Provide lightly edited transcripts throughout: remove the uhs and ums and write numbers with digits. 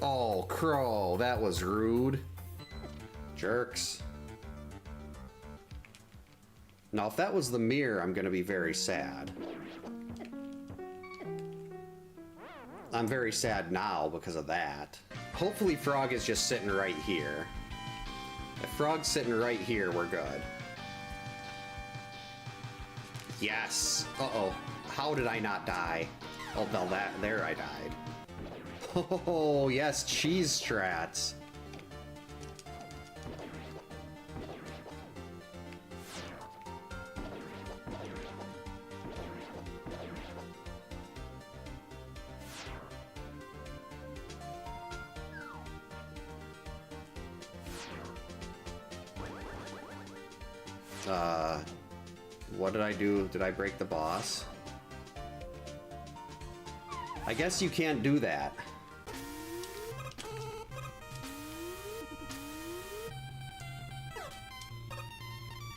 Oh, Crow, that was rude. Jerks. Now, if that was the mirror, I'm gonna be very sad. I'm very sad now because of that. Hopefully Frog is just sitting right here. If Frog's sitting right here, we're good. Yes! Uh-oh. How did I not die? Oh, no, there I died. Oh, yes, cheese strats. What did I do? Did I break the boss? I guess you can't do that.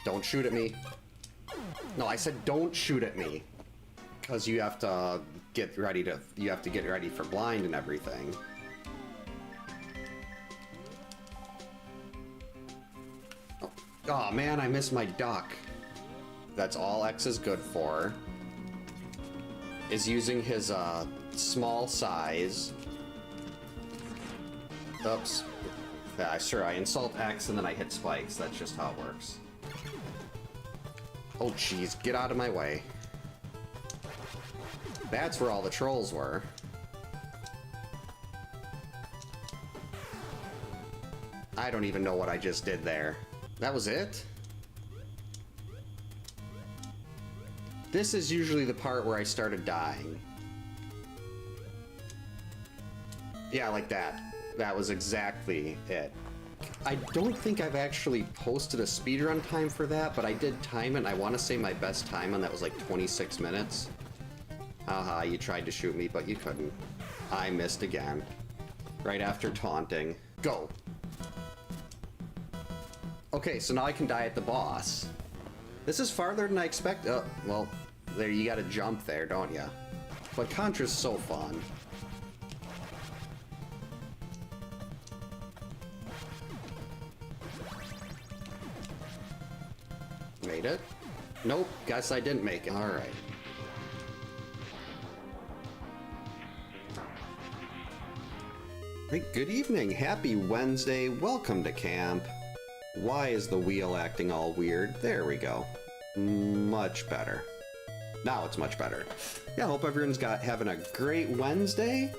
Don't shoot at me. No, I said don't shoot at me. Because you have to get ready for blind and everything. Oh man, I missed my duck. That's all X is good for. Is using his small size. Oops. Yeah, sure, I insult X and then I hit spikes. That's just how it works. Oh jeez, get out of my way. That's where all the trolls were. I don't even know what I just did there. That was it? This is usually the part where I started dying. Yeah, like that. That was exactly it. I don't think I've actually posted a speedrun time for that, but I did time it, and I want to say my best time on that was like 26 minutes. Haha, you tried to shoot me, but you couldn't. I missed again. Right after taunting. Go! Okay, so now I can die at the boss. This is farther than I expected. Oh, well, there, you gotta jump there, don't ya? But Contra's so fun. Made it? Nope, guess I didn't make it. Alright. Hey, good evening, happy Wednesday, welcome to camp. Why is the wheel acting all weird? There we go. Much better. Now it's much better. Yeah, hope everyone's having a great Wednesday.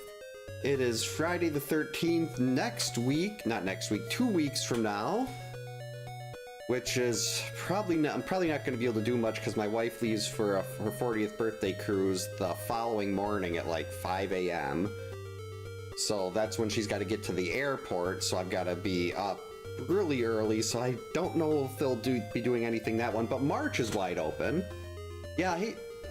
It is Friday the 13th next week, not next week, 2 weeks from now. Which is probably not, I'm probably not going to be able to do much because my wife leaves for her 40th birthday cruise the following morning at like 5 a.m. So that's when she's got to get to the airport, so I've got to be up really early, so I don't know if they'll be doing anything that one, but March is wide open. Yeah,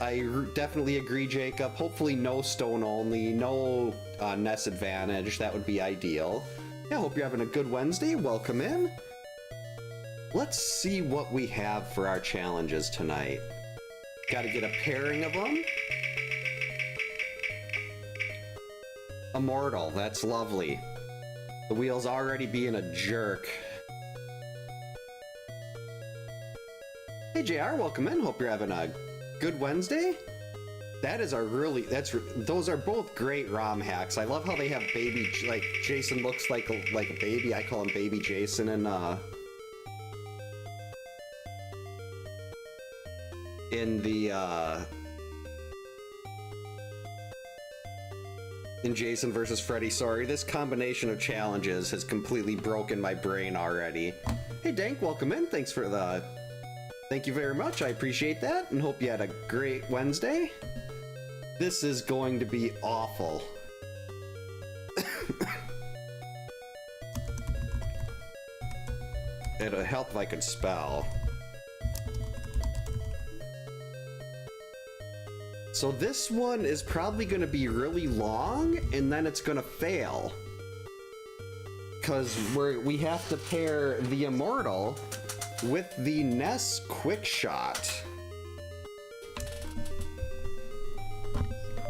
I definitely agree, Jacob. Hopefully no stone only, no NES advantage. That would be ideal. Yeah, hope you're having a good Wednesday. Welcome in. Let's see what we have for our challenges tonight. Got to get a pairing of them. Immortal, that's lovely. The wheel's already being a jerk. Hey JR, welcome in. Hope you're having a good Wednesday. That is a really, those are both great ROM hacks. I love how they have baby, like Jason looks like a baby. I call him baby Jason in Jason vs. Freddy. Sorry, this combination of challenges has completely broken my brain already. Hey Dank, welcome in. Thanks for the... Thank you very much. I appreciate that and hope you had a great Wednesday. This is going to be awful. It'll help if I could spell. So this one is probably going to be really long, and then it's going to fail. Because we have to pair the Immortal with the NES Quick Shot.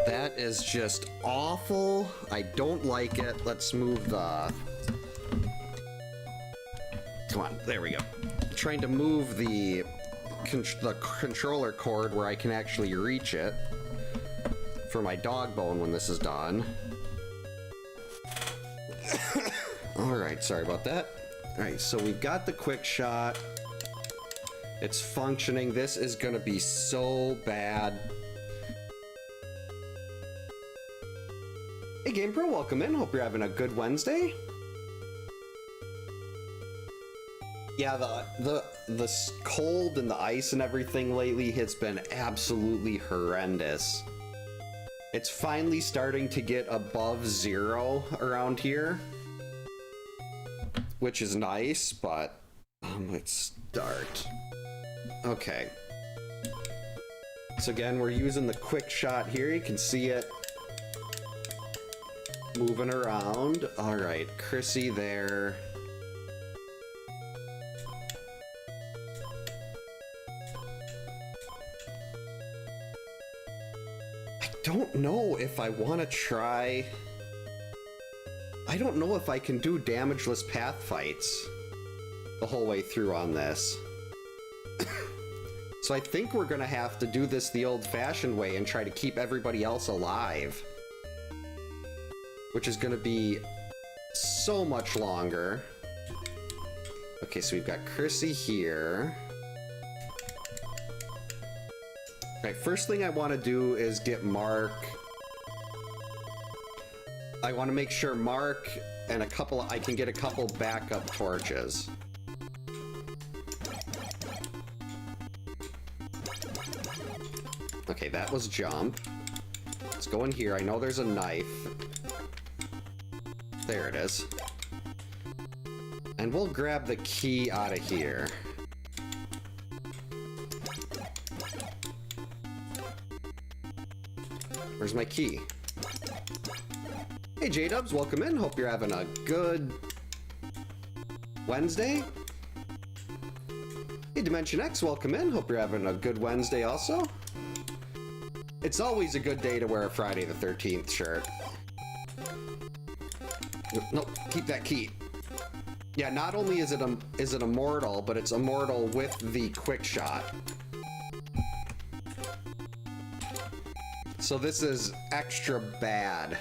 That is just awful. I don't like it. Let's move the... Come on, there we go. I'm trying to move the controller cord where I can actually reach it for my dog bone when this is done. Alright, sorry about that. Alright, so we've got the quick shot. It's functioning. This is gonna be so bad. Hey GamePro, welcome in. Hope you're having a good Wednesday. Yeah, the cold and the ice and everything lately has been absolutely horrendous. It's finally starting to get above 0 around here, which is nice, but let's start. Okay. So again, we're using the quick shot here. You can see it moving around. All right, Chrissy there. I don't know if I want to try... I don't know if I can do damageless path fights the whole way through on this. So I think we're gonna have to do this the old-fashioned way and try to keep everybody else alive, which is gonna be so much longer. Okay, so we've got Chrissy here. Right, first thing I want to do is get Mark. I want to make sure Mark and I can get a couple backup torches. Okay, that was jump. Let's go in here. I know there's a knife. There it is. And we'll grab the key out of here. Where's my key? Hey J-Dubs, welcome in. Hope you're having a good Wednesday. Hey Dimension X, welcome in. Hope you're having a good Wednesday also. It's always a good day to wear a Friday the 13th shirt. Nope, keep that key. Yeah, not only is it immortal, but it's immortal with the quick shot. So this is extra bad.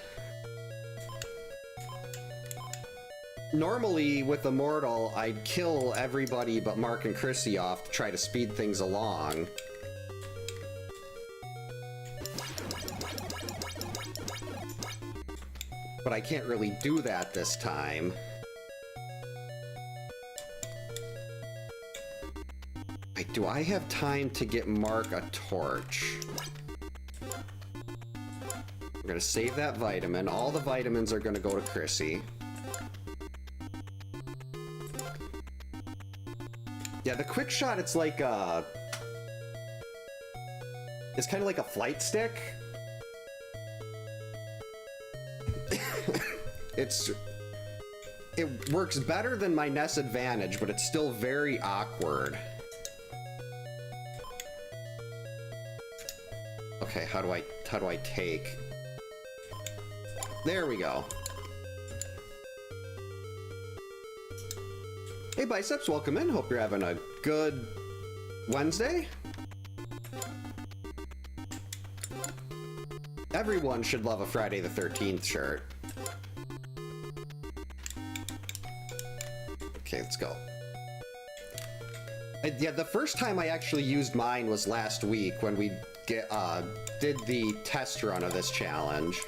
Normally, with Immortal, I'd kill everybody but Mark and Chrissy off to try to speed things along. But I can't really do that this time. Do I have time to get Mark a torch? We're gonna save that vitamin. All the vitamins are gonna go to Chrissy. Yeah, the quick shot, it's like a... It's kind of like a flight stick. It works better than my NES Advantage, but it's still very awkward. Okay, how do I take? There we go. Hey Biceps, welcome in. Hope you're having a good Wednesday. Everyone should love a Friday the 13th shirt. Okay, let's go. Yeah, the first time I actually used mine was last week when we did the test run of this challenge.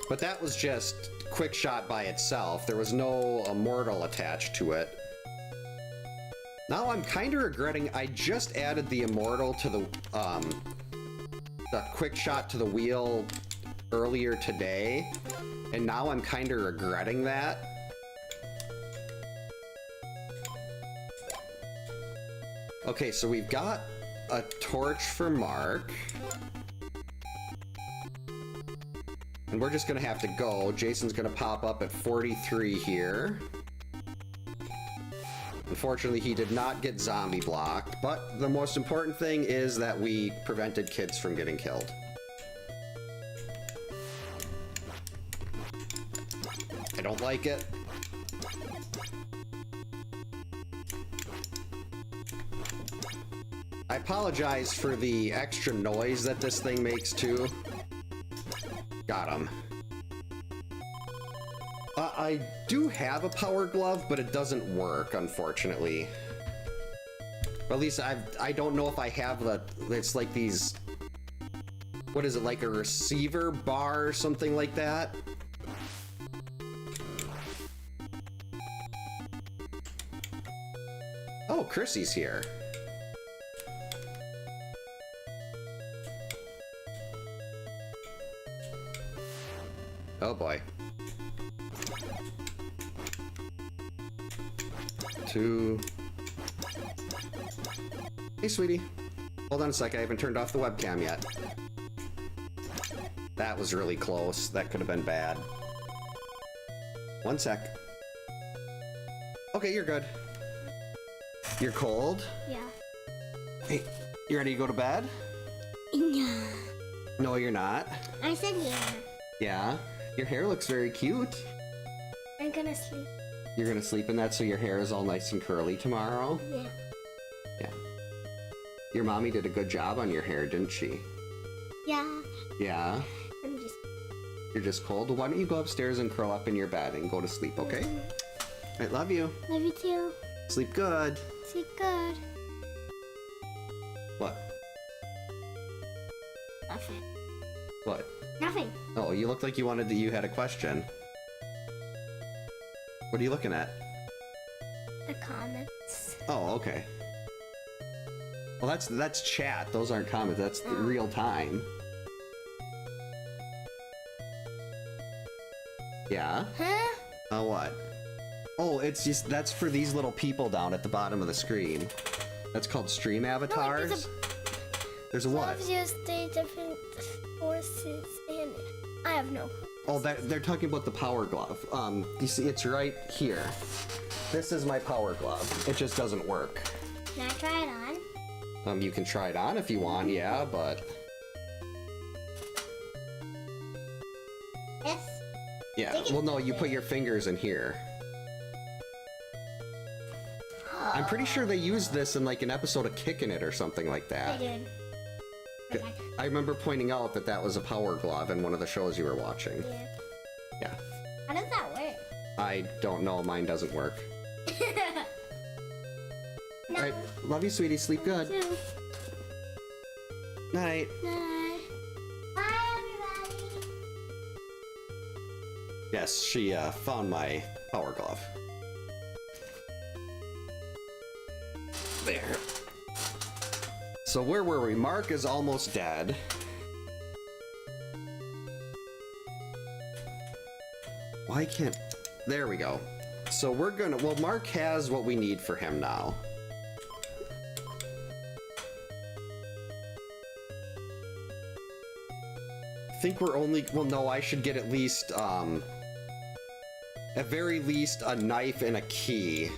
But that was just quick shot by itself. There was no immortal attached to it. Now I'm kind of regretting I just added the immortal to the quick shot to the wheel earlier today, and now I'm kind of regretting that. Okay, so we've got a torch for Mark. And we're just gonna have to go. Jason's gonna pop up at 43 here. Unfortunately, he did not get zombie blocked, but the most important thing is that we prevented kids from getting killed. I don't like it. I apologize for the extra noise that this thing makes too. Got him. I do have a power glove, but it doesn't work, unfortunately. Or at least I don't know if I have the, it's like these, what is it, like a receiver bar or something like that? Oh, Chrissy's here. Oh boy. 2. Hey, sweetie. Hold on a sec, I haven't turned off the webcam yet. That was really close. That could have been bad. 1 sec. Okay, you're good. You're cold? Yeah. Hey, you ready to go to bed? Yeah. No, you're not. I said yeah. Yeah? Your hair looks very cute. I'm gonna sleep. You're gonna sleep in that so your hair is all nice and curly tomorrow? Yeah. Yeah. Your mommy did a good job on your hair, didn't she? Yeah. Yeah? You're just cold? Well, why don't you go upstairs and curl up in your bed and go to sleep, okay? I love you. Love you too. Sleep good. Sleep good. What? Nothing. What? Nothing. Oh, you looked like you wanted you had a question. What are you looking at? The comments. Oh, okay. Well, that's chat. Those aren't comments. That's the real time. Yeah? Huh? Oh, what? Oh, it's just, that's for these little people down at the bottom of the screen. That's called stream avatars. There's a what? Just the different forces and I have no. Oh, they're talking about the power glove. You see, it's right here. This is my power glove. It just doesn't work. Can I try it on? You can try it on if you want, yeah, but... Yes. Yeah, well, no, you put your fingers in here. I'm pretty sure they used this in, like, an episode of Kickin' It or something like that. I did. I remember pointing out that that was a power glove in one of the shows you were watching. Yeah. Yeah. How does that work? I don't know, mine doesn't work. No. Alright, love you, sweetie, sleep good. Too. Night. Night. Bye, everybody. Yes, she found my power glove. There. So where were we? Mark is almost dead. Why can't... There we go. So we're gonna... Well, Mark has what we need for him now. I think we're only... Well, no, I should get at least, at very least, a knife and a key.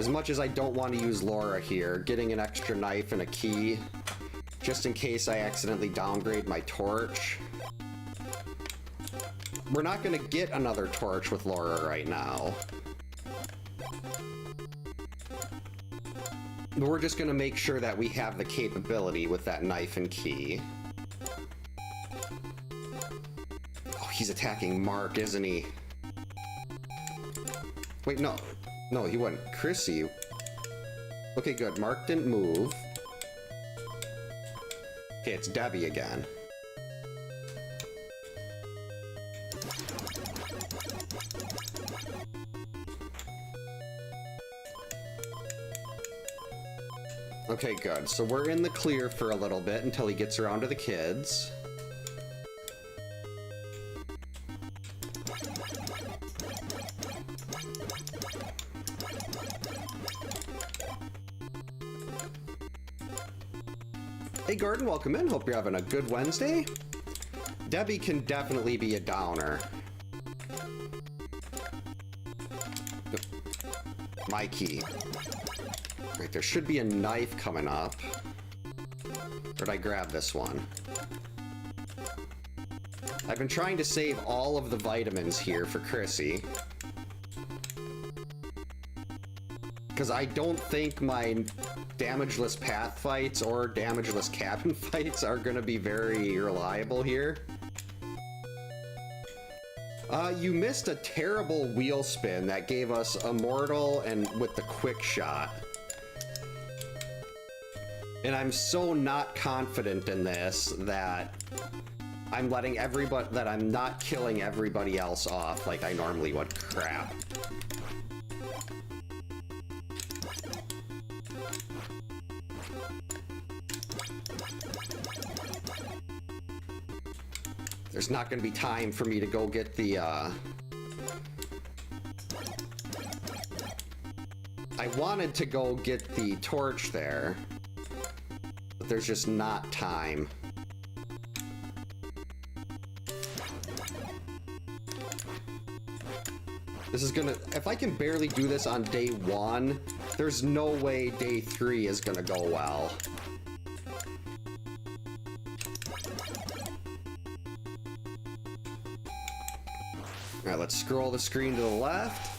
As much as I don't want to use Laura here, getting an extra knife and a key, just in case I accidentally downgrade my torch. We're not going to get another torch with Laura right now. But we're just going to make sure that we have the capability with that knife and key. Oh, he's attacking Mark, isn't he? Wait, no. No, he wasn't. Chrissy. Okay, good. Mark didn't move. Okay, it's Debbie again. Okay, good. So we're in the clear for a little bit until he gets around to the kids. Hey Gordon, welcome in. Hope you're having a good Wednesday. Debbie can definitely be a downer. I key. Right, there should be a knife coming up. Or did I grab this one? I've been trying to save all of the vitamins here for Chrissy. Because I don't think my damageless path fights or damageless cabin fights are going to be very reliable here. You missed a terrible wheel spin that gave us Immortal and with the quick shot. And I'm so not confident in this that I'm letting everybody, that I'm not killing everybody else off like I normally would. Crap. There's not going to be time for me to go get the, I wanted to go get the torch there, but there's just not time. This is gonna, if I can barely do this on day 1, there's no way day 3 is gonna go well. Alright, let's scroll the screen to the left.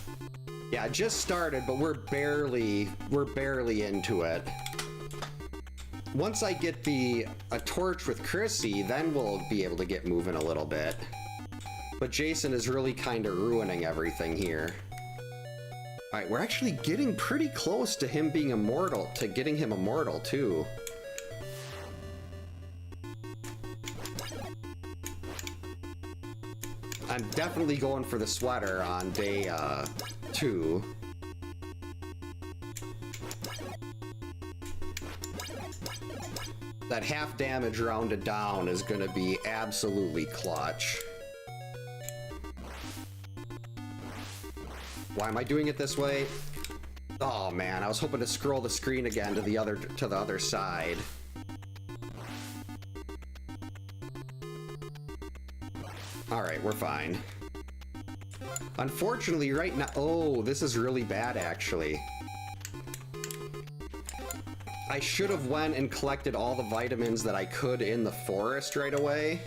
Yeah, it just started, but we're barely into it. Once I get a torch with Chrissy, then we'll be able to get moving a little bit. But Jason is really kind of ruining everything here. Alright, we're actually getting pretty close to him being immortal, to getting him immortal too. I'm definitely going for the sweater on day 2. That half damage rounded down is going to be absolutely clutch. Why am I doing it this way? Oh man, I was hoping to scroll the screen again to the other side. Alright, we're fine. Unfortunately, right now... Oh, this is really bad, actually. I should have went and collected all the vitamins that I could in the forest right away.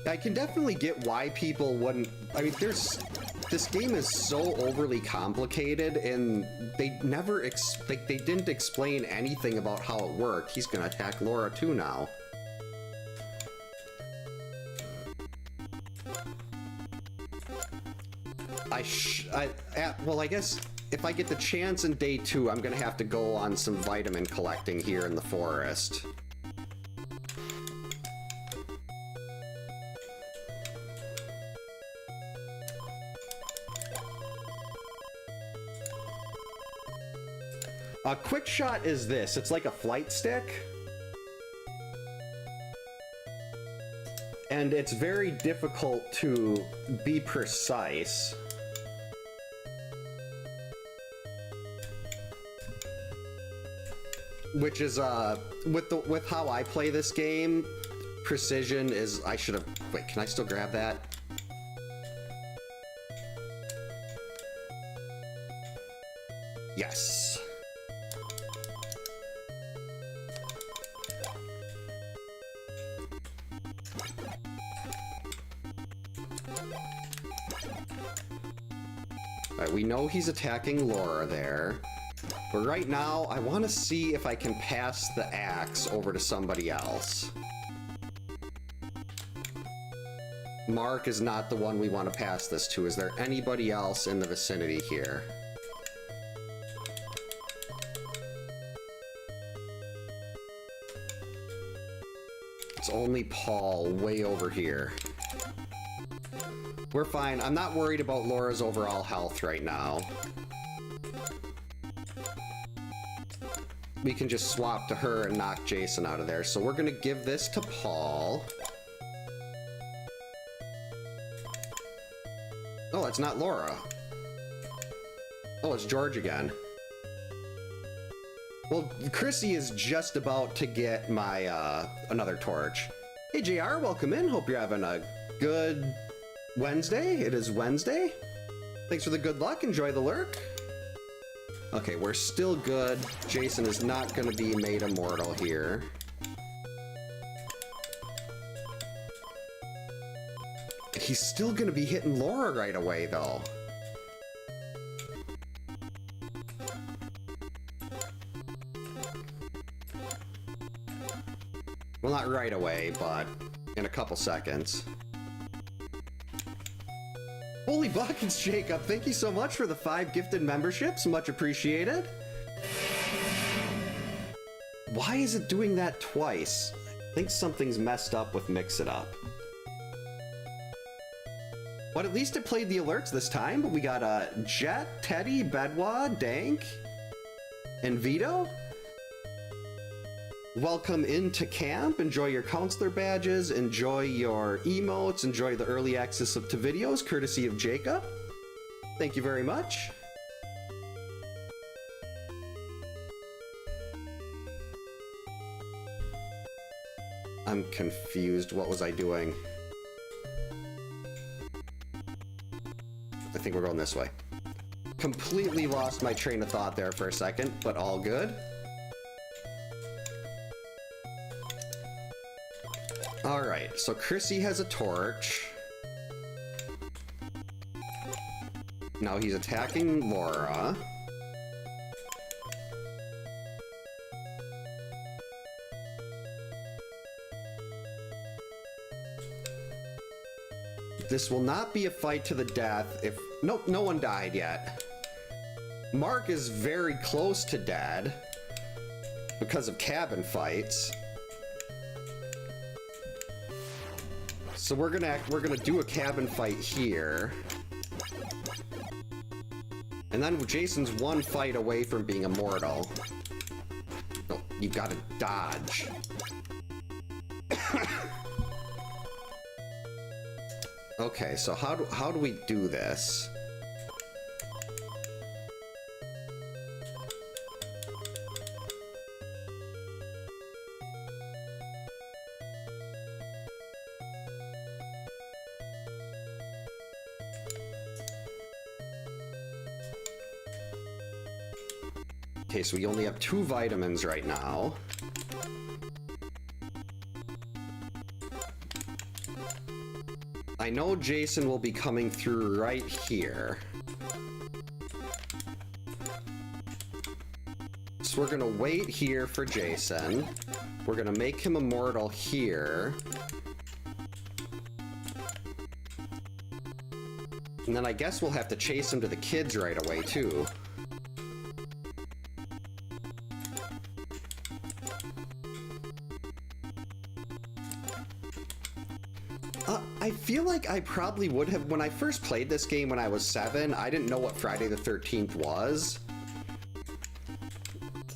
I can definitely get why people wouldn't... I mean, this game is so overly complicated, and they never they didn't explain anything about how it worked. He's gonna attack Laura too now. Well, I guess if I get the chance in day 2, I'm gonna have to go on some vitamin collecting here in the forest. A quick shot is this. It's like a flight stick. And it's very difficult to be precise. Which is, with how I play this game, precision is, I should have, wait, can I still grab that? Yes. Alright, we know he's attacking Laura there. But right now, I want to see if I can pass the axe over to somebody else. Mark is not the one we want to pass this to. Is there anybody else in the vicinity here? It's only Paul way over here. We're fine. I'm not worried about Laura's overall health right now. We can just swap to her and knock Jason out of there. So we're gonna give this to Paul. Oh, it's not Laura. Oh, it's George again. Well, Chrissy is just about to get my, another torch. Hey, JR, welcome in. Hope you're having a good Wednesday. It is Wednesday. Thanks for the good luck. Enjoy the lurk. Okay, we're still good. Jason is not going to be made immortal here. He's still going to be hitting Laura right away, though. Well, not right away, but in a couple seconds. Holy buckets, Jacob! Thank you so much for the 5 gifted memberships. Much appreciated. Why is it doing that twice? I think something's messed up with Mix It Up. But at least it played the alerts this time. But we got Jet, Teddy, Bedwa, Dank, and Vito. Welcome into camp. Enjoy your counselor badges, enjoy your emotes, enjoy the early access to videos, courtesy of Jacob. Thank you very much. I'm confused. What was I doing? I think we're going this way. Completely lost my train of thought there for a second, but all good. Alright, so Chrissy has a torch. Now he's attacking Laura. This will not be a fight to the death if... Nope, no one died yet. Mark is very close to dead because of cabin fights. So we're gonna do a cabin fight here. And then Jason's one fight away from being immortal. Oh, you gotta dodge. Okay, so how do we do this? Okay, so we only have 2 vitamins right now. I know Jason will be coming through right here. So we're gonna wait here for Jason. We're gonna make him immortal here. And then I guess we'll have to chase him to the kids right away, too. I feel like I probably would have, when I first played this game when I was 7, I didn't know what Friday the 13th was.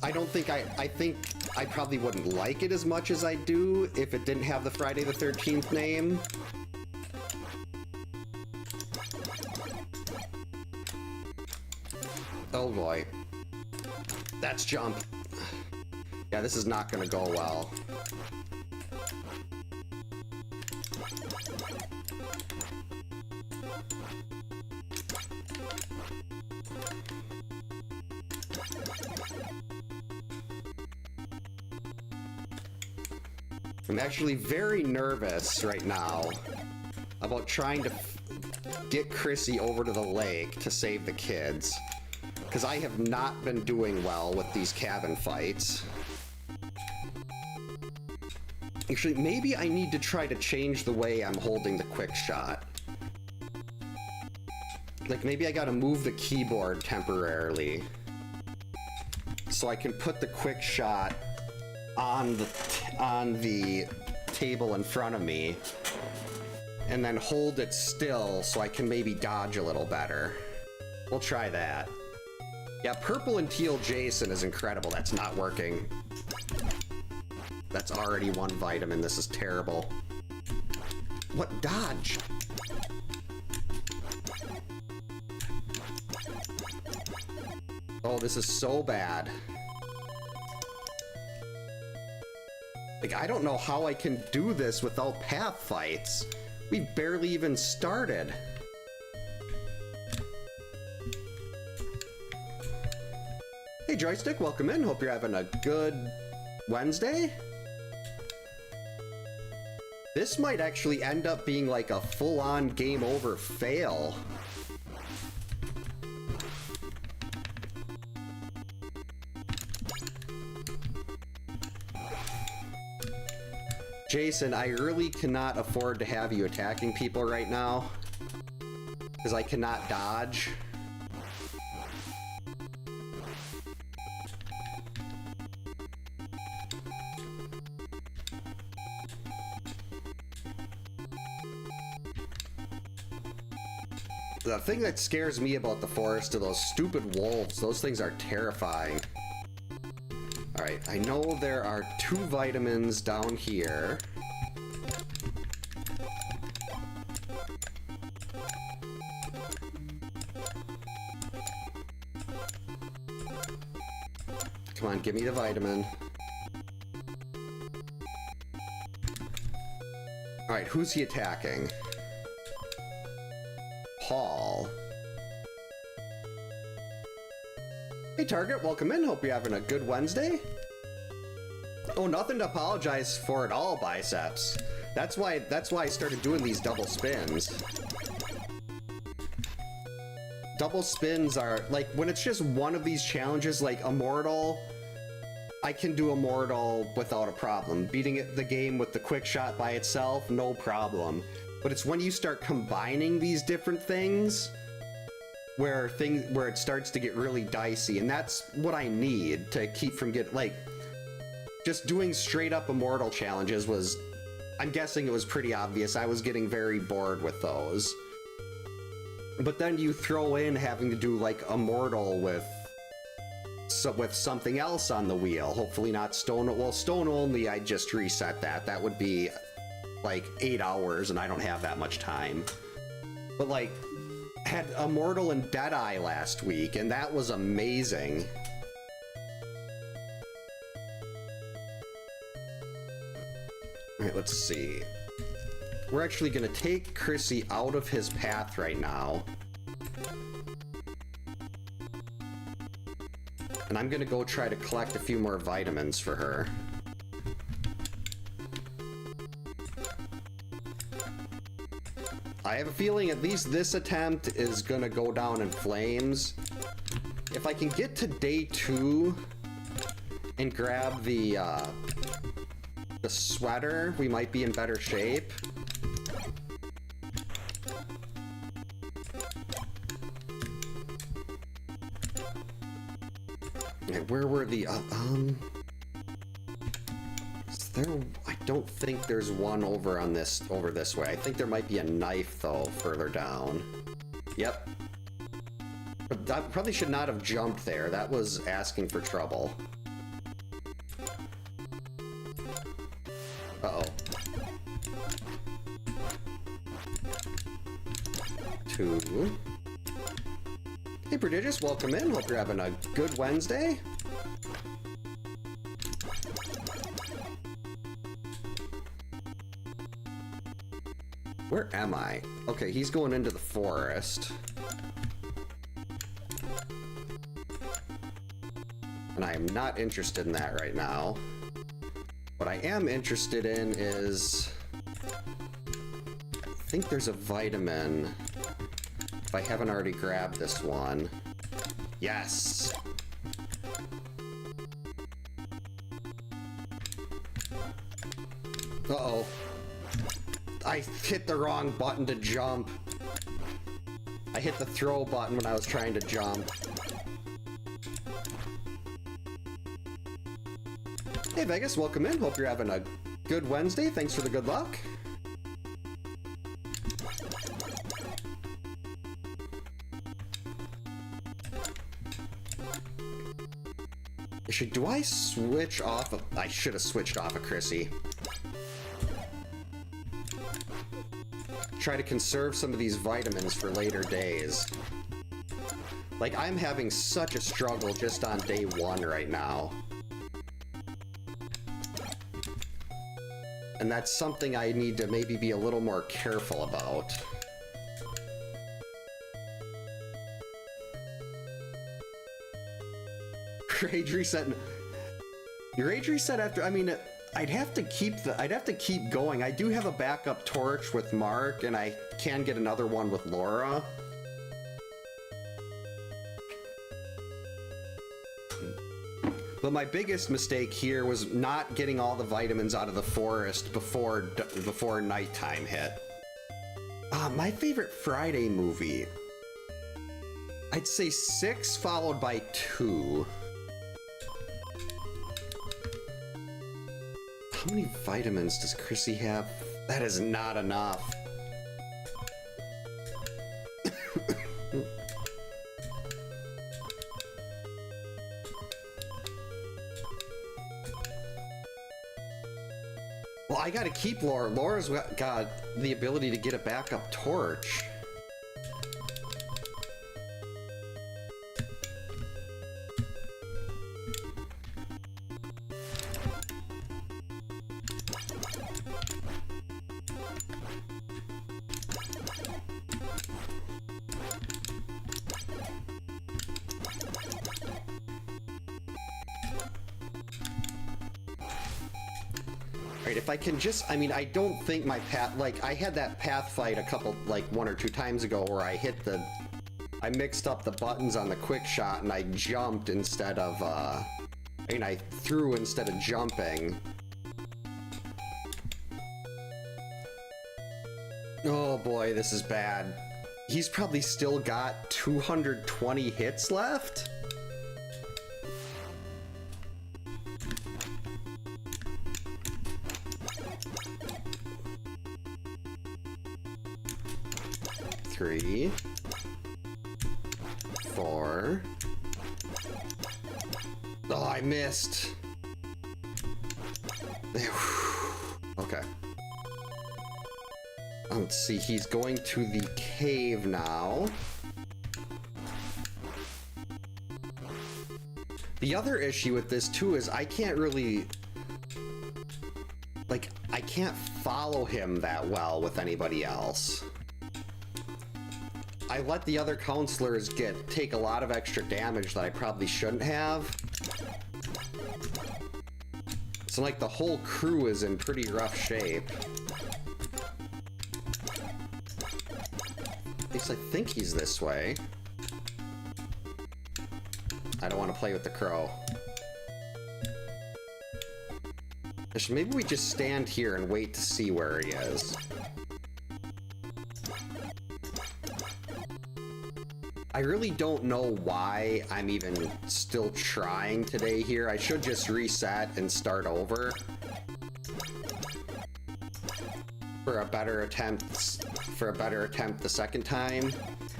I think I probably wouldn't like it as much as I do if it didn't have the Friday the 13th name. Oh boy. That's jump. Yeah, this is not gonna go well. I'm actually very nervous right now about trying to get Chrissy over to the lake to save the kids, because I have not been doing well with these cabin fights. Actually, maybe I need to try to change the way I'm holding the quick shot. Like, maybe I gotta move the keyboard temporarily so I can put the quick shot on the table in front of me and then hold it still so I can maybe dodge a little better. We'll try that. Yeah, purple and teal Jason is incredible. That's not working. That's already 1 vitamin. This is terrible. What? Dodge? Oh, this is so bad. Like, I don't know how I can do this without path fights. We barely even started. Hey Joystick, welcome in. Hope you're having a good Wednesday. This might actually end up being like a full-on game over fail. Jason, I really cannot afford to have you attacking people right now, because I cannot dodge. The thing that scares me about the forest are those stupid wolves. Those things are terrifying. Alright, I know there are 2 vitamins down here. Come on, give me the vitamin. Alright, who's he attacking? Paul. Hey Target, welcome in. Hope you're having a good Wednesday. Oh, nothing to apologize for at all, Biceps. That's why I started doing these double spins. Double spins are like when it's just one of these challenges, like Immortal. I can do Immortal without a problem. Beating the game with the quick shot by itself, no problem. But it's when you start combining these different things where it starts to get really dicey, and that's what I need to keep from getting, like, just doing straight up Immortal challenges was, I'm guessing it was pretty obvious. I was getting very bored with those. But then you throw in having to do like Immortal with something else on the wheel. Hopefully not Stone. Well, Stone only, I just reset that. That would be like 8 hours, and I don't have that much time. But like, had Immortal and Deadeye last week, and that was amazing. Alright, let's see. We're actually gonna take Chrissy out of his path right now. And I'm gonna go try to collect a few more vitamins for her. I have a feeling at least this attempt is gonna go down in flames. If I can get to day 2 and grab the sweater, we might be in better shape. Okay, where were the is there? I don't think there's one over this way. I think there might be a knife though further down. Yep. I probably should not have jumped there. That was asking for trouble. Uh-oh. 2. Hey Prodigious, welcome in. Hope you're having a good Wednesday. Where am I? Okay, he's going into the forest. And I am not interested in that right now. What I am interested in is... I think there's a vitamin. If I haven't already grabbed this one. Yes! Uh-oh. I hit the wrong button to jump. I hit the throw button when I was trying to jump. Hey Vegas, welcome in. Hope you're having a good Wednesday. Thanks for the good luck. Do I switch off of... I should have switched off of Chrissy. Try to conserve some of these vitamins for later days. Like, I'm having such a struggle just on day 1 right now. And that's something I need to maybe be a little more careful about. Rage reset. Your rage reset after, I mean, I'd have to keep going. I do have a backup torch with Mark, and I can get another one with Laura. But my biggest mistake here was not getting all the vitamins out of the forest before nighttime hit. My favorite Friday movie. I'd say 6 followed by 2. How many vitamins does Chrissy have? That is not enough. Well, I gotta keep Laura. Laura's got the ability to get a backup torch. If I can just, I mean, I don't think my path, like, I had that path fight a couple, like, 1 or 2 times ago where I mixed up the buttons on the quick shot and I jumped instead of, I threw instead of jumping. Oh boy, this is bad. He's probably still got 220 hits left? Three, 4. Oh, I missed. Okay. Let's see, he's going to the cave now. The other issue with this too is I can't really, like, I can't follow him that well with anybody else. I let the other counselors take a lot of extra damage that I probably shouldn't have. So like the whole crew is in pretty rough shape. At least I think he's this way. I don't want to play with the crow. Maybe we just stand here and wait to see where he is. I really don't know why I'm even still trying today here. I should just reset and start over for a better attempt the second time.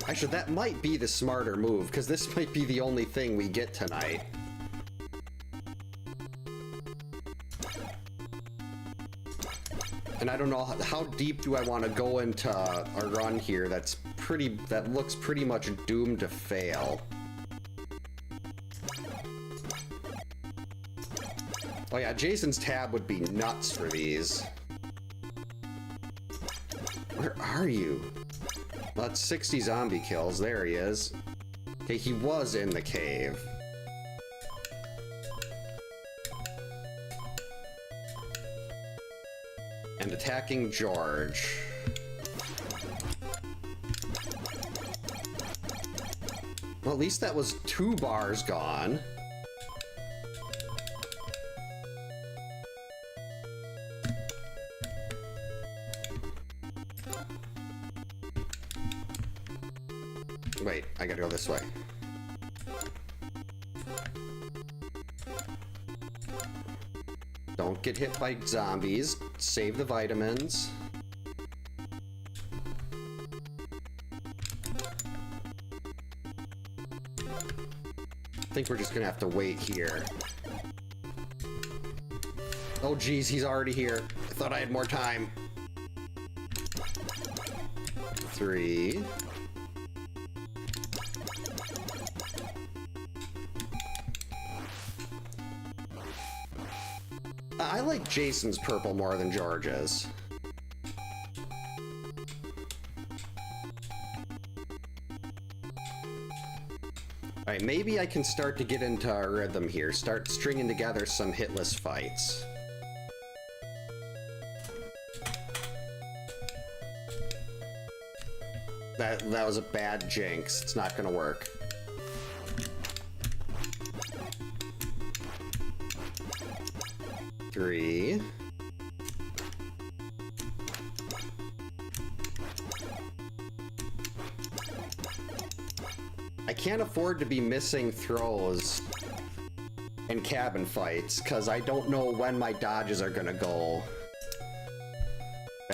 Actually, that might be the smarter move, because this might be the only thing we get tonight. And I don't know how deep do I want to go into a run here that looks pretty much doomed to fail. Oh yeah, Jason's tab would be nuts for these. Where are you? Well, that's 60 zombie kills. There he is. Okay, he was in the cave. And attacking George. Well, at least that was 2 bars gone. Wait, I gotta go this way. Don't get hit by zombies. Save the vitamins. I think we're just gonna have to wait here. Oh geez, he's already here. I thought I had more time. 3. I like Jason's purple more than George's. Alright, maybe I can start to get into a rhythm here. Start stringing together some hitless fights. That was a bad jinx. It's not gonna work. Three. I can't afford to be missing throws in cabin fights, because I don't know when my dodges are gonna go.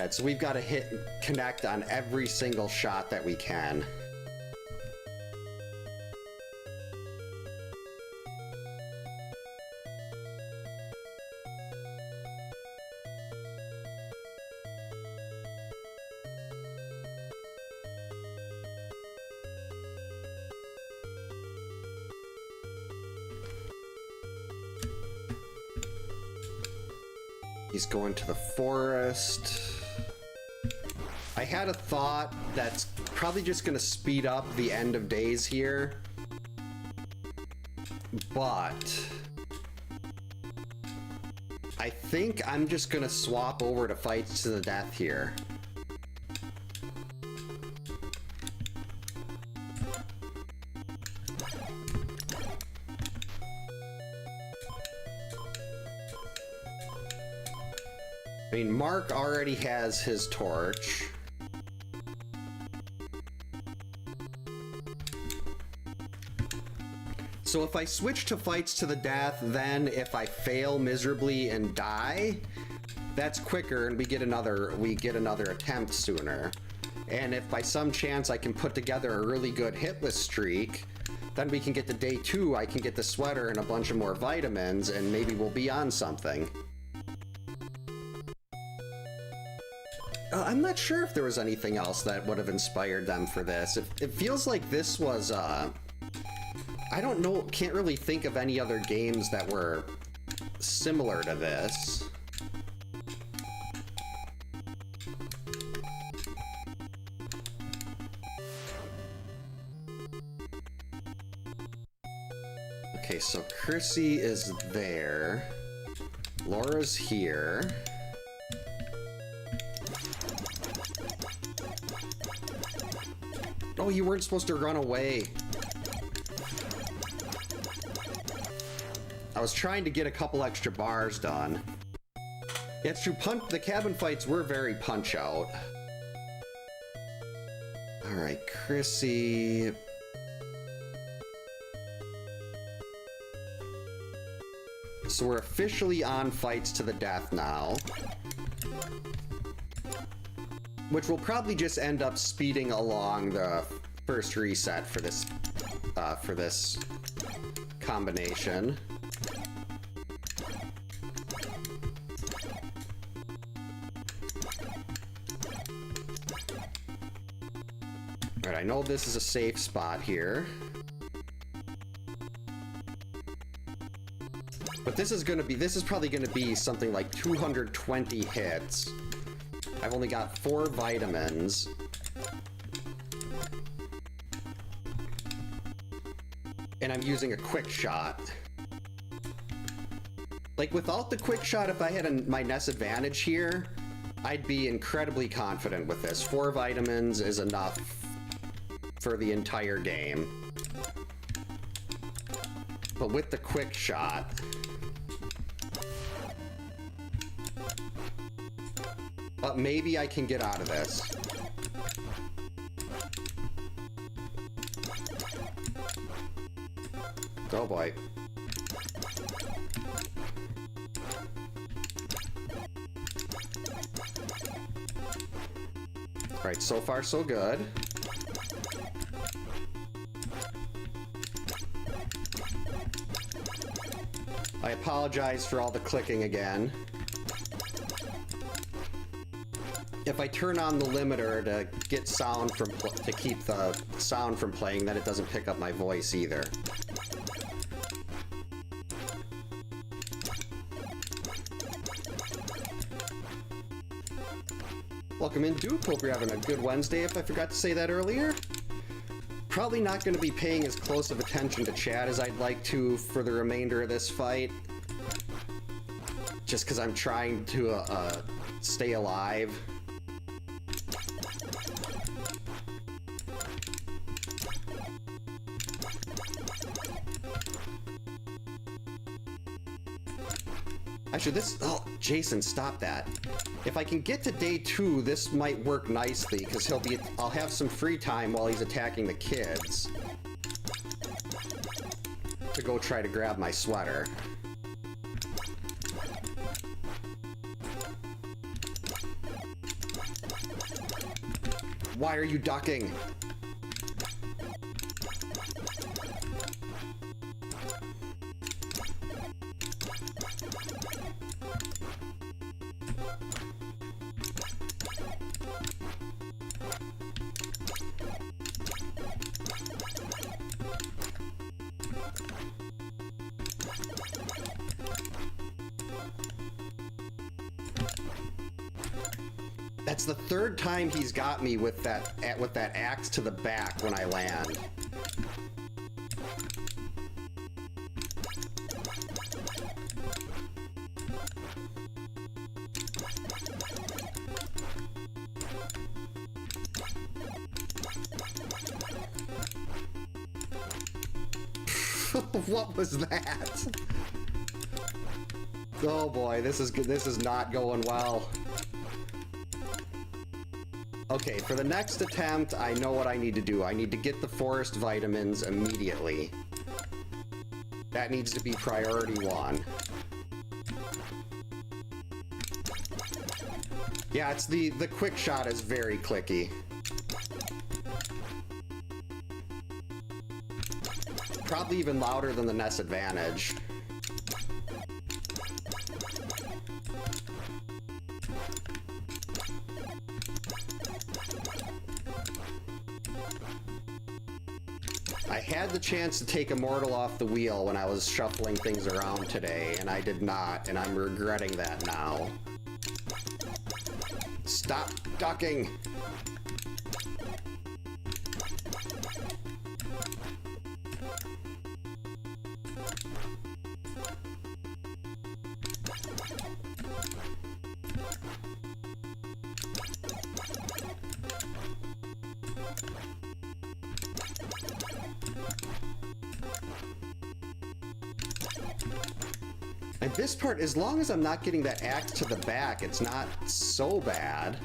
So we've got to hit and connect on every single shot that we can. He's going to the forest. I had a thought that's probably just going to speed up the end of days here, but I think I'm just going to swap over to fights to the death here. I mean, Mark already has his torch. So if I switch to fights to the death, then if I fail miserably and die, that's quicker and we get another attempt sooner. And if by some chance I can put together a really good hitless streak, then we can get to day 2, I can get the sweater and a bunch of more vitamins, and maybe we'll be on something. I'm not sure if there was anything else that would have inspired them for this. It feels like this was, I don't know, can't really think of any other games that were similar to this. Okay, so Chrissy is there. Laura's here. Oh, you weren't supposed to run away. I was trying to get a couple extra bars done. Yeah, it's true, the cabin fights were very punch-out. Alright, Chrissy... So we're officially on fights to the death now. Which will probably just end up speeding along the first reset for this combination. Alright, I know this is a safe spot here. But this is probably gonna be something like 220 hits. I've only got 4 vitamins. And I'm using a quick shot. Like, without the quick shot, if I had my NES advantage here, I'd be incredibly confident with this. 4 vitamins is enough for the entire game. But with the quick shot... But maybe I can get out of this. Oh boy. Alright, so far so good. I apologize for all the clicking again. If I turn on the limiter to get sound to keep the sound from playing, then it doesn't pick up my voice either. Welcome in, Duke. Hope you're having a good Wednesday, if I forgot to say that earlier. Probably not going to be paying as close of attention to chat as I'd like to for the remainder of this fight. Just because I'm trying to stay alive. Actually, this... Oh, Jason, stop that. If I can get to day 2, this might work nicely, because I'll have some free time while he's attacking the kids. To go try to grab my sweater. Why are you ducking? That's the third time he's got me with that axe to the back when I land. What was that? Oh boy, this is good. This is not going well. Okay, for the next attempt, I know what I need to do. I need to get the forest vitamins immediately. That needs to be priority 1. Yeah, it's the quick shot is very clicky. Probably even louder than the NES Advantage. I had the chance to take Immortal off the wheel when I was shuffling things around today, and I did not, and I'm regretting that now. Stop ducking! And this part, as long as I'm not getting that axe to the back, it's not so bad.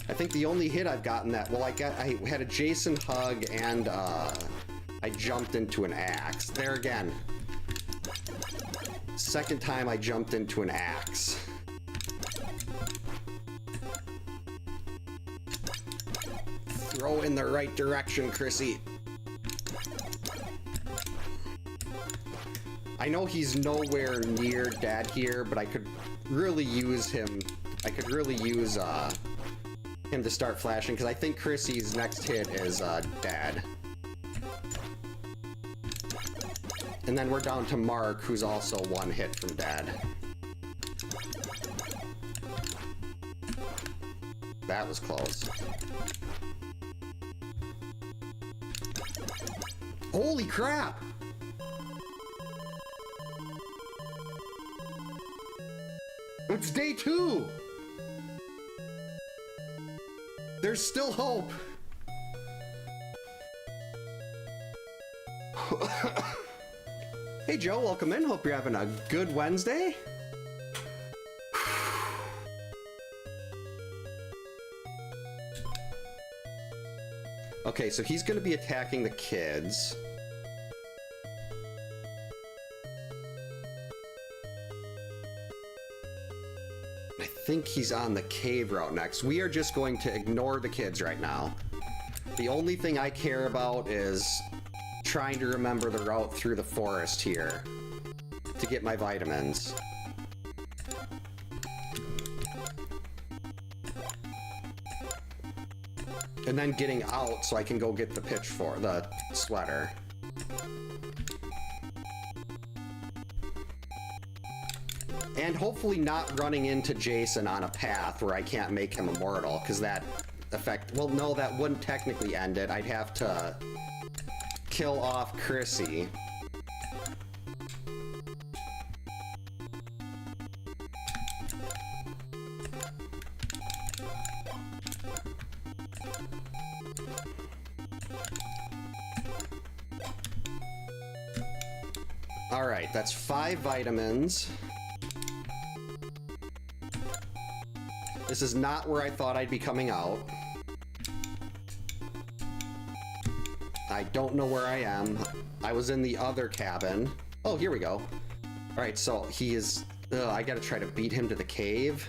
I think the only hit I've gotten that... Well, I had a Jason hug and I jumped into an axe. There again. Second time I jumped into an axe. Throw in the right direction, Chrissy. I know he's nowhere near Dad here, but I could really use him. I could really use him to start flashing, because I think Chrissy's next hit is Dad. And then we're down to Mark, who's also one hit from Dad. That was close. Holy crap! It's day 2! There's still hope! Hey Joe, welcome in. Hope you're having a good Wednesday. Okay, so he's gonna be attacking the kids. I think he's on the cave route next. We are just going to ignore the kids right now. The only thing I care about is trying to remember the route through the forest here to get my vitamins. And then getting out so I can go get the pitchfork, the sweater. And And hopefully not running into Jason on a path where I can't make him immortal, because that well, no, that wouldn't technically end it. I'd have to kill off Chrissy. All right, that's 5 vitamins. This is not where I thought I'd be coming out. I don't know where I am. I was in the other cabin. Oh, here we go. All right, so he is... I gotta try to beat him to the cave.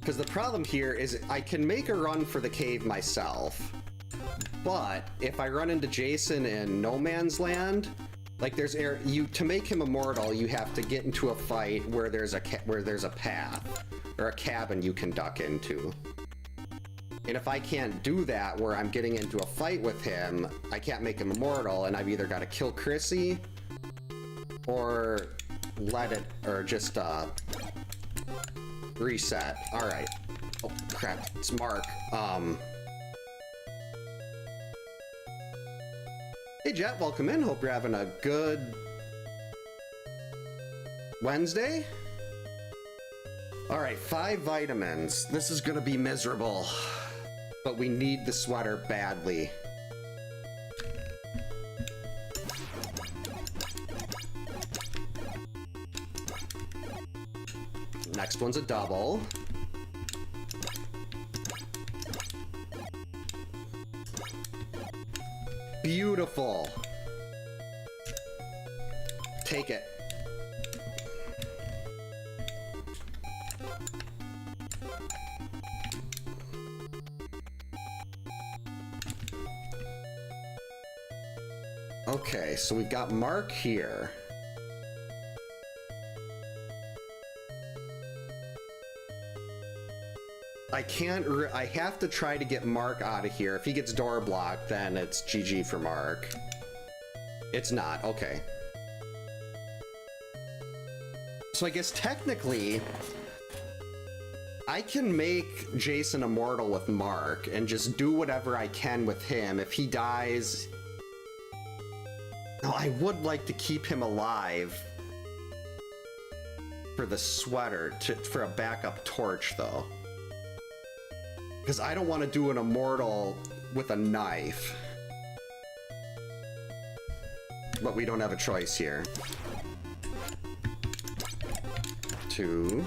Because the problem here is I can make a run for the cave myself, but if I run into Jason in No Man's Land, like there's to make him immortal, you have to get into a fight where there's a path or a cabin you can duck into. And if I can't do that, where I'm getting into a fight with him, I can't make him immortal, and I've either got to kill Chrissy or let it, or just reset. All right. Oh crap! It's Mark. Hey Jet, welcome in. Hope you're having a good Wednesday. All right, 5 vitamins. This is gonna be miserable, but we need the sweater badly. Next one's a double. Beautiful. Take it. Okay, so we've got Mark here. I have to try to get Mark out of here. If he gets door blocked, then it's GG for Mark. It's not, okay. So I guess technically, I can make Jason immortal with Mark and just do whatever I can with him. If he dies... No, I would like to keep him alive for the sweater, for a backup torch though. Because I don't want to do an immortal with a knife. But we don't have a choice here. 2,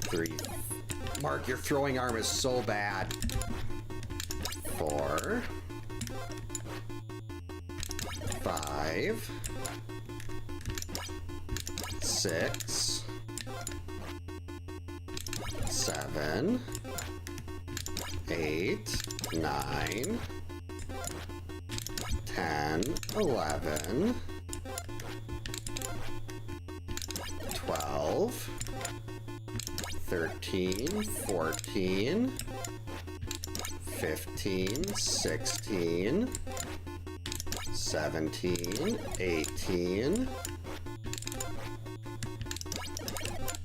3. Mark, your throwing arm is so bad. 4, 5, 6, 7, 8, 9, 10, 11, 12, 13, 14, 15, 16, 17, 18,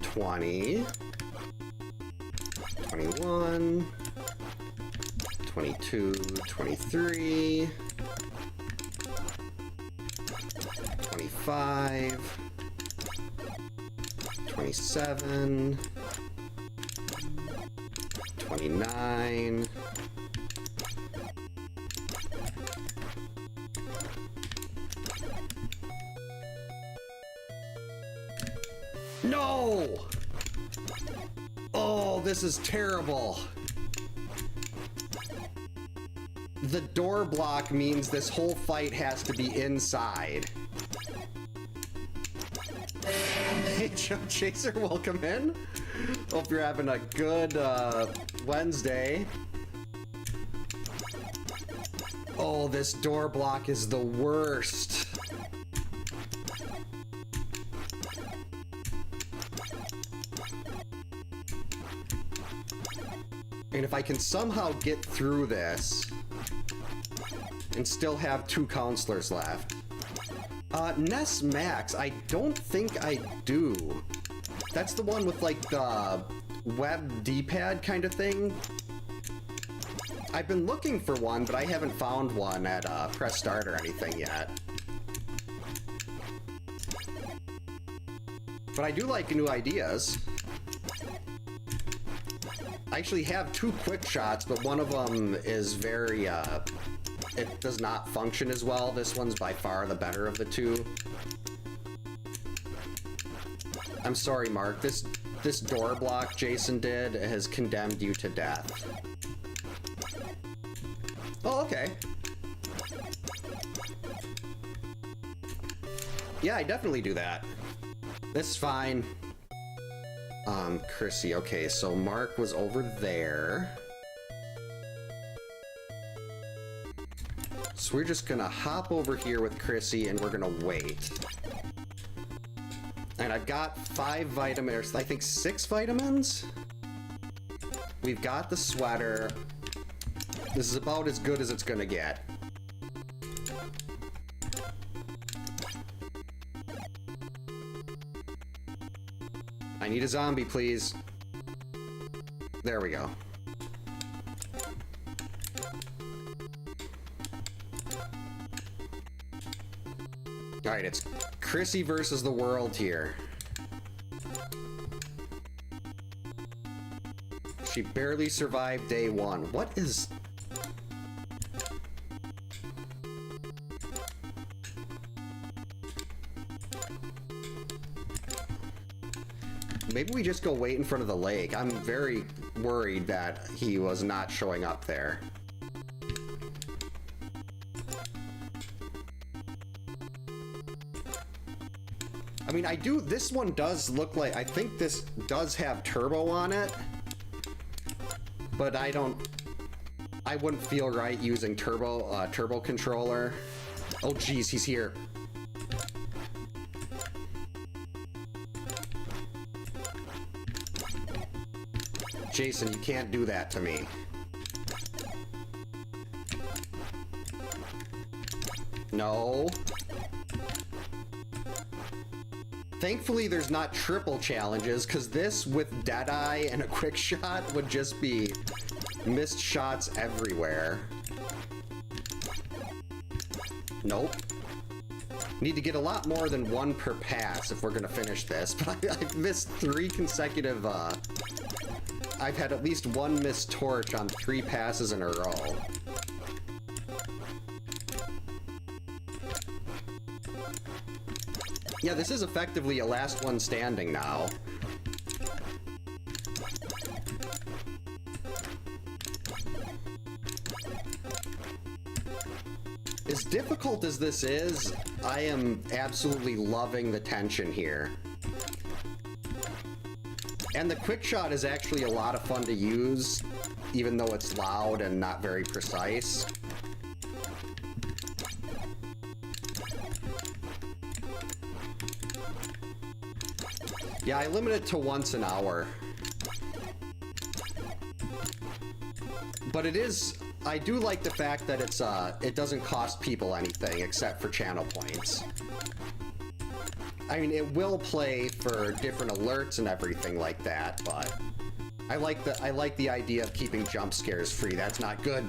20, 21, 22, 23, 25, 27, 29, 'No! Oh, this is terrible. The door block means this whole fight has to be inside. Hey, Joe Chaser, welcome in. Hope you're having a good Wednesday. Oh, this door block is the worst. And if I can somehow get through this and still have 2 counselors left. NES Max, I don't think I do. That's the one with like the web D-pad kind of thing. I've been looking for one, but I haven't found one at Press Start or anything yet. But I do like new ideas. I actually have 2 quick shots, but one of them is very, it does not function as well. This one's by far the better of the 2. I'm sorry, Mark. This door block Jason did has condemned you to death. Oh, okay. Yeah, I definitely do that. That's fine. Chrissy. Okay, so Mark was over there. So we're just gonna hop over here with Chrissy and we're gonna wait. And I've got 5 vitamins, I think 6 vitamins? We've got the sweater. This is about as good as it's gonna get. I need a zombie, please. There we go. Alright, it's Chrissy versus the world here. She barely survived day 1. What is... Maybe we just go wait in front of the lake. I'm very worried that he was not showing up there. I mean, this one does look like, I think this does have turbo on it, but I wouldn't feel right using turbo controller. Oh geez, he's here. Jason, you can't do that to me. No. Thankfully, there's not triple challenges, because this with Deadeye and a quick shot would just be missed shots everywhere. Nope. Need to get a lot more than 1 per pass if we're gonna finish this, but I've missed 3 consecutive, I've had at least 1 missed torch on 3 passes in a row. Yeah, this is effectively a last one standing now. As difficult as this is, I am absolutely loving the tension here. And the quick shot is actually a lot of fun to use, even though it's loud and not very precise. Yeah, I limit it to once an hour. But I do like the fact that it doesn't cost people anything except for channel points. I mean, it will play for different alerts and everything like that, but I like the idea of keeping jump scares free. That's not good.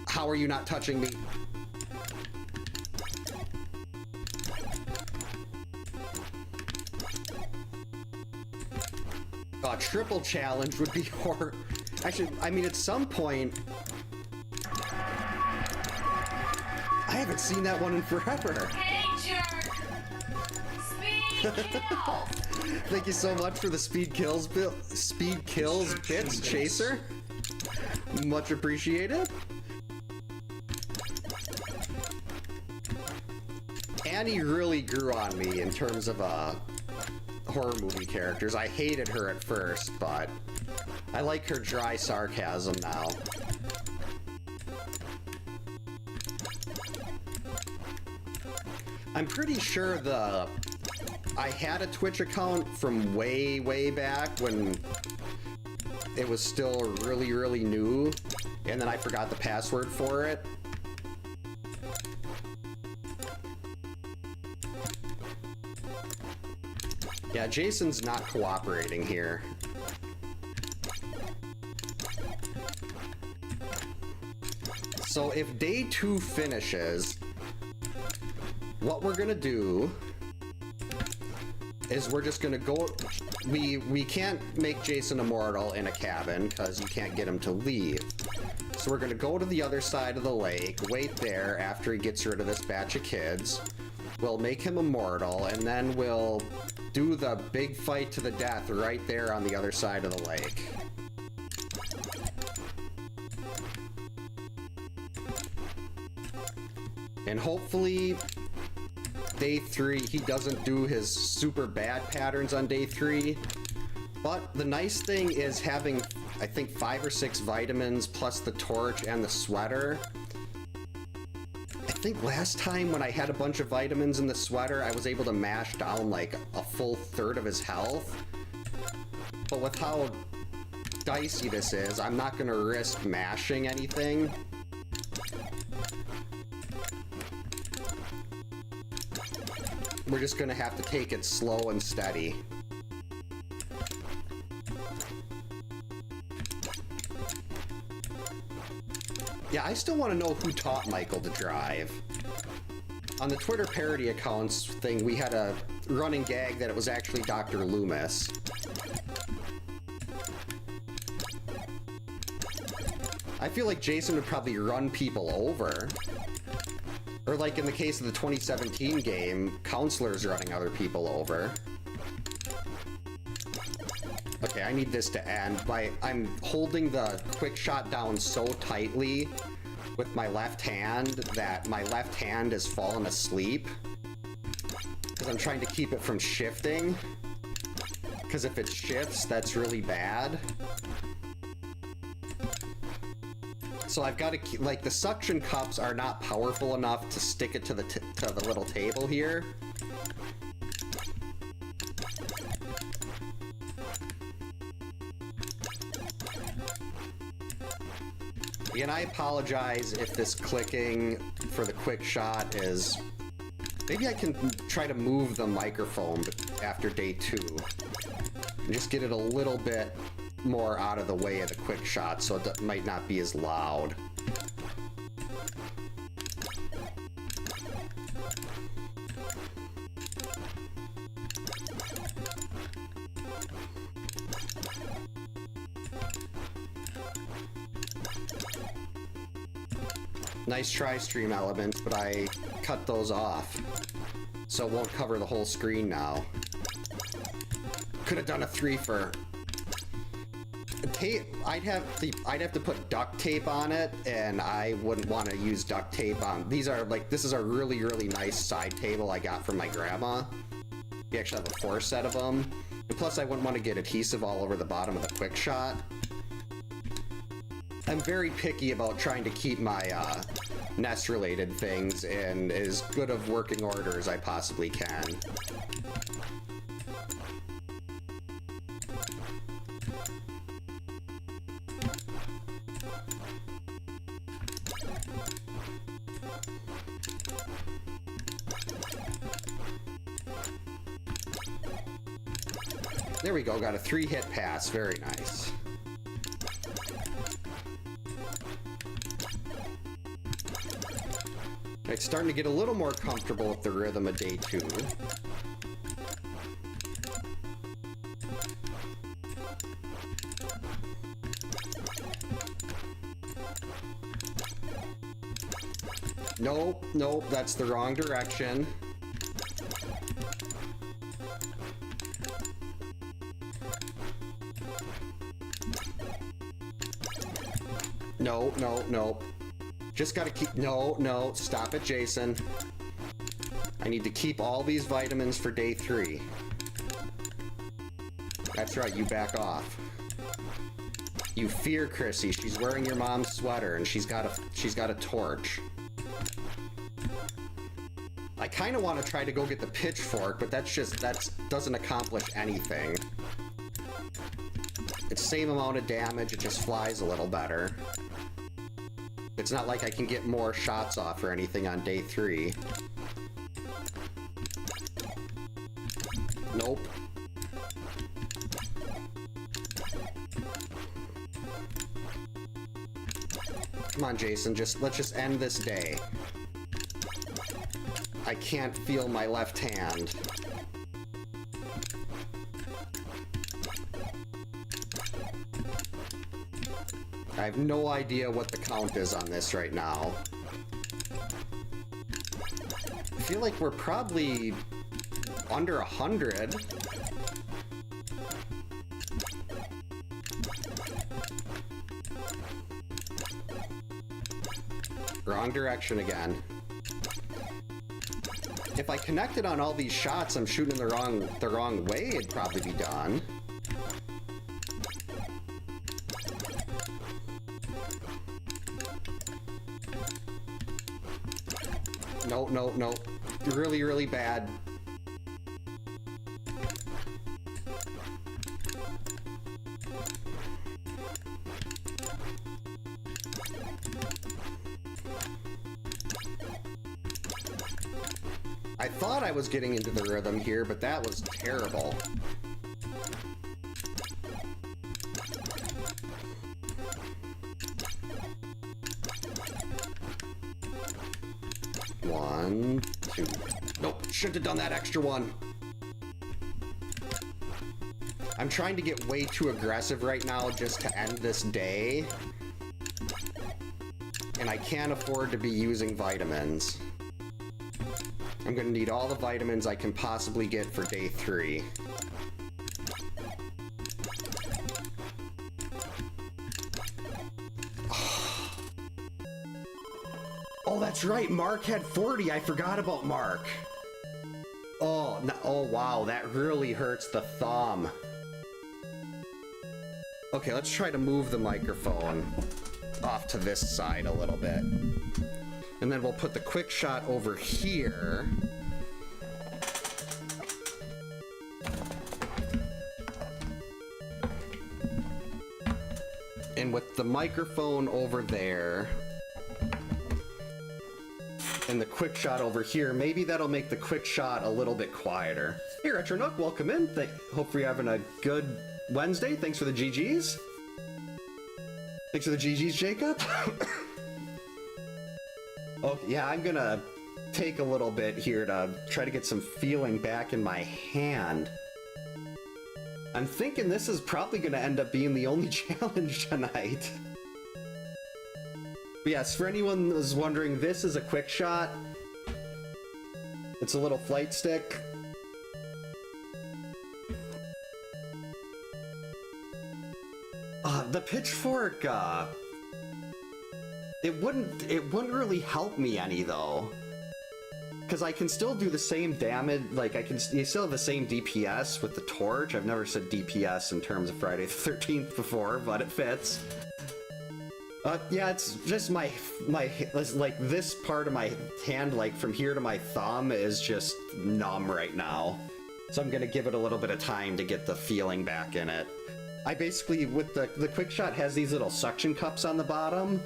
How are you not touching me? A triple challenge would be horrible. Actually, I mean, at some point... I haven't seen that one in forever. Hey, jerk! Speed kill! Thank you so much for the speed kills bits, Chaser. Much appreciated. Annie really grew on me in terms of horror movie characters. I hated her at first, but I like her dry sarcasm now. I'm pretty sure I had a Twitch account from way, way back when it was still really, really new, and then I forgot the password for it. Yeah, Jason's not cooperating here. So if day 2 finishes, what we're gonna do is we're just gonna go. We can't make Jason immortal in a cabin because you can't get him to leave. So we're gonna go to the other side of the lake, wait there after he gets rid of this batch of kids. We'll make him immortal, and then we'll do the big fight to the death right there on the other side of the lake. And hopefully, day 3, he doesn't do his super bad patterns on day 3. But the nice thing is having, I think, 5 or 6 vitamins plus the torch and the sweater. I think last time when I had a bunch of vitamins in the sweater, I was able to mash down like a full third of his health. But with how dicey this is, I'm not going to risk mashing anything. We're just gonna have to take it slow and steady. Yeah, I still want to know who taught Michael to drive. On the Twitter parody accounts thing, we had a running gag that it was actually Dr. Loomis. I feel like Jason would probably run people over. Or like in the case of the 2017 game, counselors running other people over. Okay, I need this to end. I'm holding the quick shot down so tightly with my left hand that my left hand has fallen asleep. Because I'm trying to keep it from shifting. Because if it shifts, that's really bad. So I've got to keep, like, the suction cups are not powerful enough to stick it to the little table here. And I apologize if this clicking for the quick shot is... Maybe I can try to move the microphone after day 2. And just get it a little bit more out of the way of the quick shot so it might not be as loud. Nice try, stream elements, but I cut those off, so it won't cover the whole screen now. Could have done a 3 for tape. I'd have to put duct tape on it, and I wouldn't want to use duct tape on. These are like, this is a really, really nice side table I got from my grandma. We actually have a 4 set of them, and plus I wouldn't want to get adhesive all over the bottom of the quick shot. I'm very picky about trying to keep my NES related things in as good of working order as I possibly can. There we go, got a 3-hit pass, very nice. It's starting to get a little more comfortable with the rhythm of day 2. Nope, nope, that's the wrong direction. No, no, no. Just gotta keep... No, no, stop it, Jason. I need to keep all these vitamins for day 3. That's right, you back off. You fear Chrissy. She's wearing your mom's sweater, and she's got a torch. I kind of want to try to go get the pitchfork, but that doesn't accomplish anything. It's the same amount of damage, it just flies a little better. It's not like I can get more shots off or anything on day 3. Nope. Come on, Jason, let's just end this day. I can't feel my left hand. I have no idea what the count is on this right now. I feel like we're probably under 100. Wrong direction again. If I connected on all these shots, I'm shooting the wrong way, it'd probably be done. No, no, no. Really, really bad. I thought I was getting into the rhythm here, but that was terrible. One, two. Nope, shouldn't have done that extra one. I'm trying to get way too aggressive right now just to end this day. And I can't afford to be using vitamins. I'm gonna need all the vitamins I can possibly get for day 3. Oh, that's right, Mark had 40. I forgot about Mark. Oh, no, oh wow, that really hurts the thumb. Okay, let's try to move the microphone off to this side a little bit. And then we'll put the quick shot over here. And with the microphone over there. And the quick shot over here, maybe that'll make the quick shot a little bit quieter. Hey, Retro Nook, welcome in. Hope you're having a good Wednesday. Thanks for the GGs. Thanks for the GGs, Jacob. Oh, yeah, I'm gonna take a little bit here to try to get some feeling back in my hand. I'm thinking this is probably gonna end up being the only challenge tonight. But yes, for anyone who's wondering, this is a quick shot. It's a little flight stick. The pitchfork, it wouldn't really help me any though, because I can still do the same damage. Like you still have the same DPS with the torch. I've never said DPS in terms of Friday the 13th before, but it fits. Yeah, it's just my like this part of my hand, like from here to my thumb, is just numb right now. So I'm gonna give it a little bit of time to get the feeling back in it. I basically, with the quick shot, has these little suction cups on the bottom,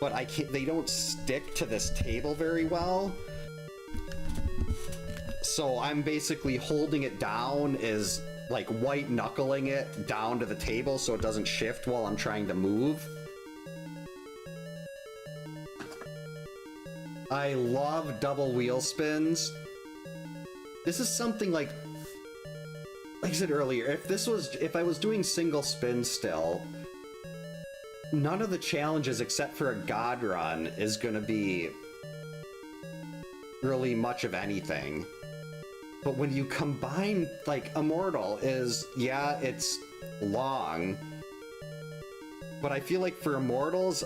but they don't stick to this table very well. So I'm basically holding it down, is like white knuckling it down to the table so it doesn't shift while I'm trying to move. I love double wheel spins. This is something like I said earlier, if I was doing single spin still, none of the challenges except for a God run is gonna be really much of anything. But when you combine, like, Immortal is, yeah, it's long, but I feel like for Immortals,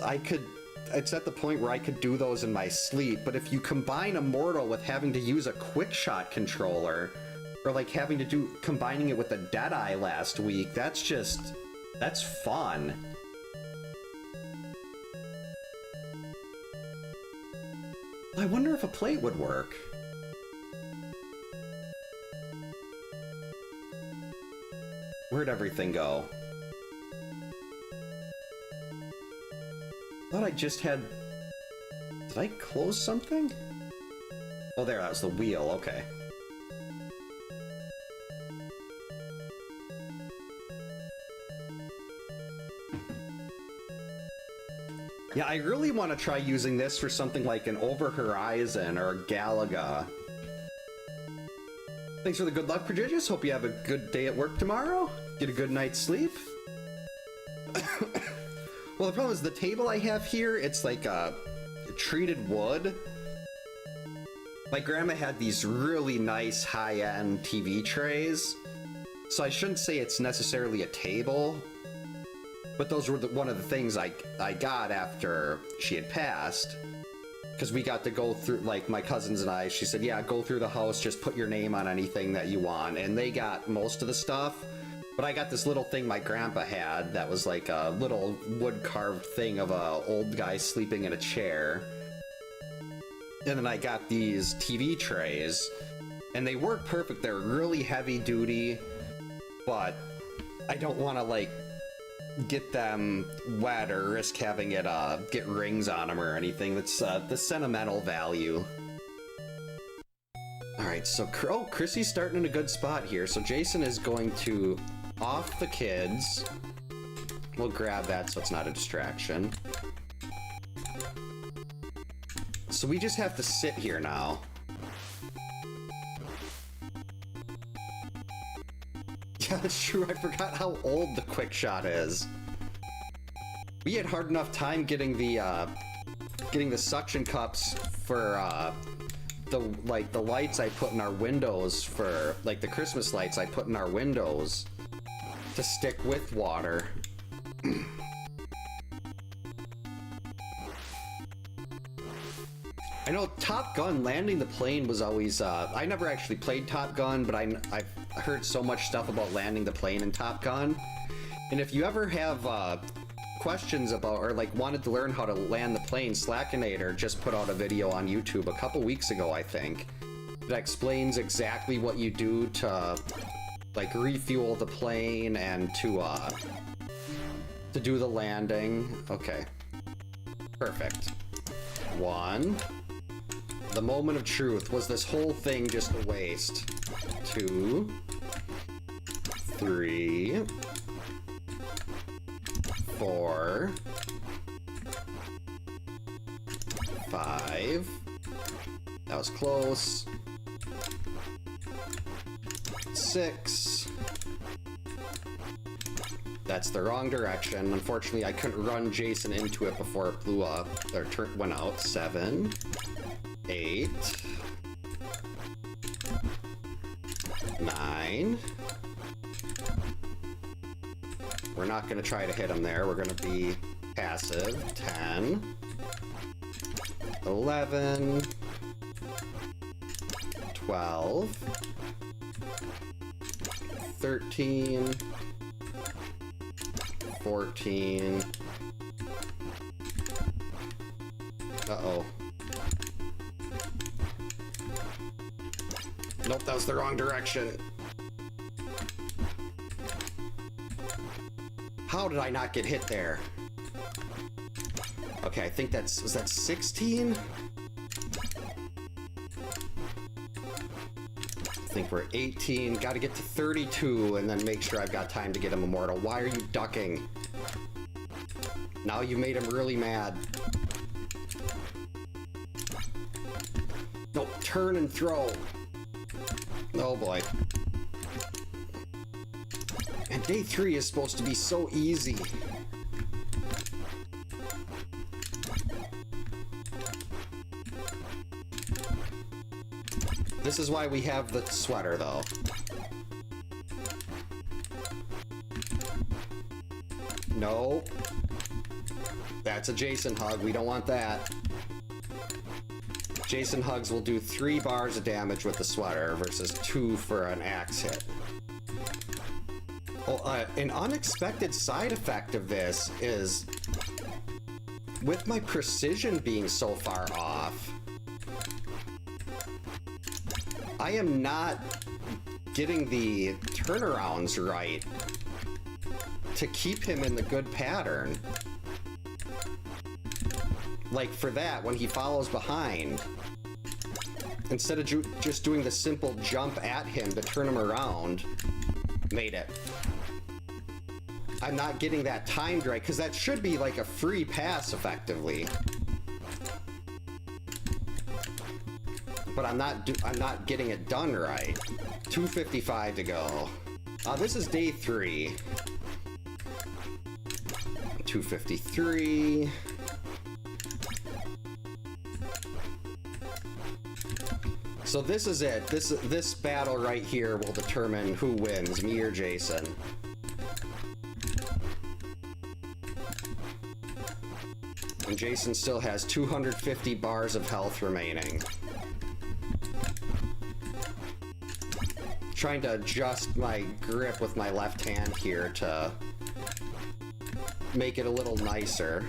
it's at the point where I could do those in my sleep. But if you combine Immortal with having to use a quick shot controller, or like combining it with a Deadeye last week, that's fun. I wonder if a plate would work. Where'd everything go? Thought I just had... Did I close something? Oh, there, that was the wheel, okay. Yeah, I really want to try using this for something like an Over Horizon or a Galaga. Thanks for the good luck, Prodigious. Hope you have a good day at work tomorrow. Get a good night's sleep. Well, the problem is the table I have here, it's like treated wood. My grandma had these really nice high-end TV trays, so I shouldn't say it's necessarily a table, but those were one of the things I got after she had passed, because we got to go through, like, my cousins and I, she said, yeah, go through the house, just put your name on anything that you want, and they got most of the stuff. But I got this little thing my grandpa had that was like a little wood-carved thing of a old guy sleeping in a chair. And then I got these TV trays, and they work perfect. They're really heavy-duty, but I don't want to, like, get them wet or risk having it get rings on them or anything. That's the sentimental value. Alright, so Chrissy's starting in a good spot here. So Jason is going to off the kids. We'll grab that so it's not a distraction. So we just have to sit here now. Yeah, that's true. I forgot how old the quick shot is. We had hard enough time getting the suction cups for the lights I put in our windows for like the Christmas lights I put in our windows to stick with water. I know Top Gun landing the plane was always I never actually played Top Gun, but I've heard so much stuff about landing the plane in Top Gun. And if you ever have questions about or like wanted to learn how to land the plane, Slackinator just put out a video on YouTube a couple weeks ago, I think, that explains exactly what you do to like refuel the plane and to do the landing. Okay, perfect. 1. The moment of truth. Was this whole thing just a waste? 2, 3, 4, 5. That was close. 6. That's the wrong direction. Unfortunately, I couldn't run Jason into it before it blew up, or went out. 7, 8, 9. We're not going to try to hit him there. We're going to be passive. 10, 11, 12, 13, 14. Uh-oh. Nope, that was the wrong direction. How did I not get hit there? Okay, I think was that 16? I think we're 18. Gotta get to 32 and then make sure I've got time to get him immortal. Why are you ducking? Now you made him really mad. No, turn and throw. Oh boy. And day 3 is supposed to be so easy. This is why we have the sweater, though. No. That's a Jason hug. We don't want that. Jason hugs will do 3 bars of damage with the sweater versus 2 for an axe hit. Well, an unexpected side effect of this is, with my precision being so far off, I am not getting the turnarounds right to keep him in the good pattern. like for that, when he follows behind, instead of just doing the simple jump at him to turn him around, made it. I'm not getting that timed right, because that should be like a free pass, effectively. But I'm not getting it done right. 2:55 to go. This is day 3. 2:53. So this is it. This battle right here will determine who wins, me or Jason. And Jason still has 250 bars of health remaining. Trying to adjust my grip with my left hand here to make it a little nicer.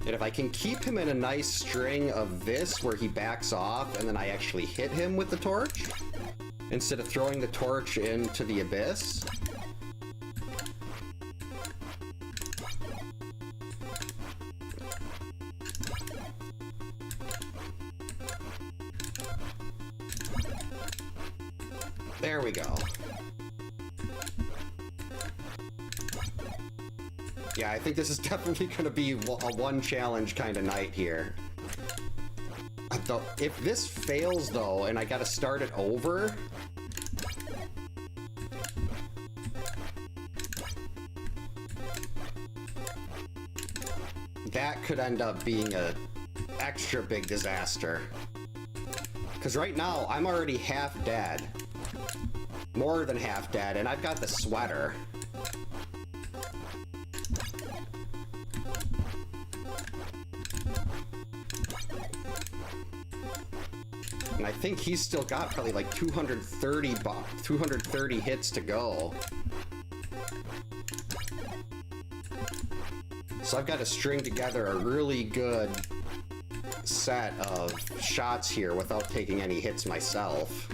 And if I can keep him in a nice string of this where he backs off and then I actually hit him with the torch instead of throwing the torch into the abyss. There we go. Yeah, I think this is definitely going to be a one challenge kind of night here. If this fails though, and I got to start it over, that could end up being a extra big disaster. Because right now, I'm already half dead. More than half dead, and I've got the sweater. And I think he's still got probably like 230 hits to go. So I've got to string together a really good set of shots here without taking any hits myself.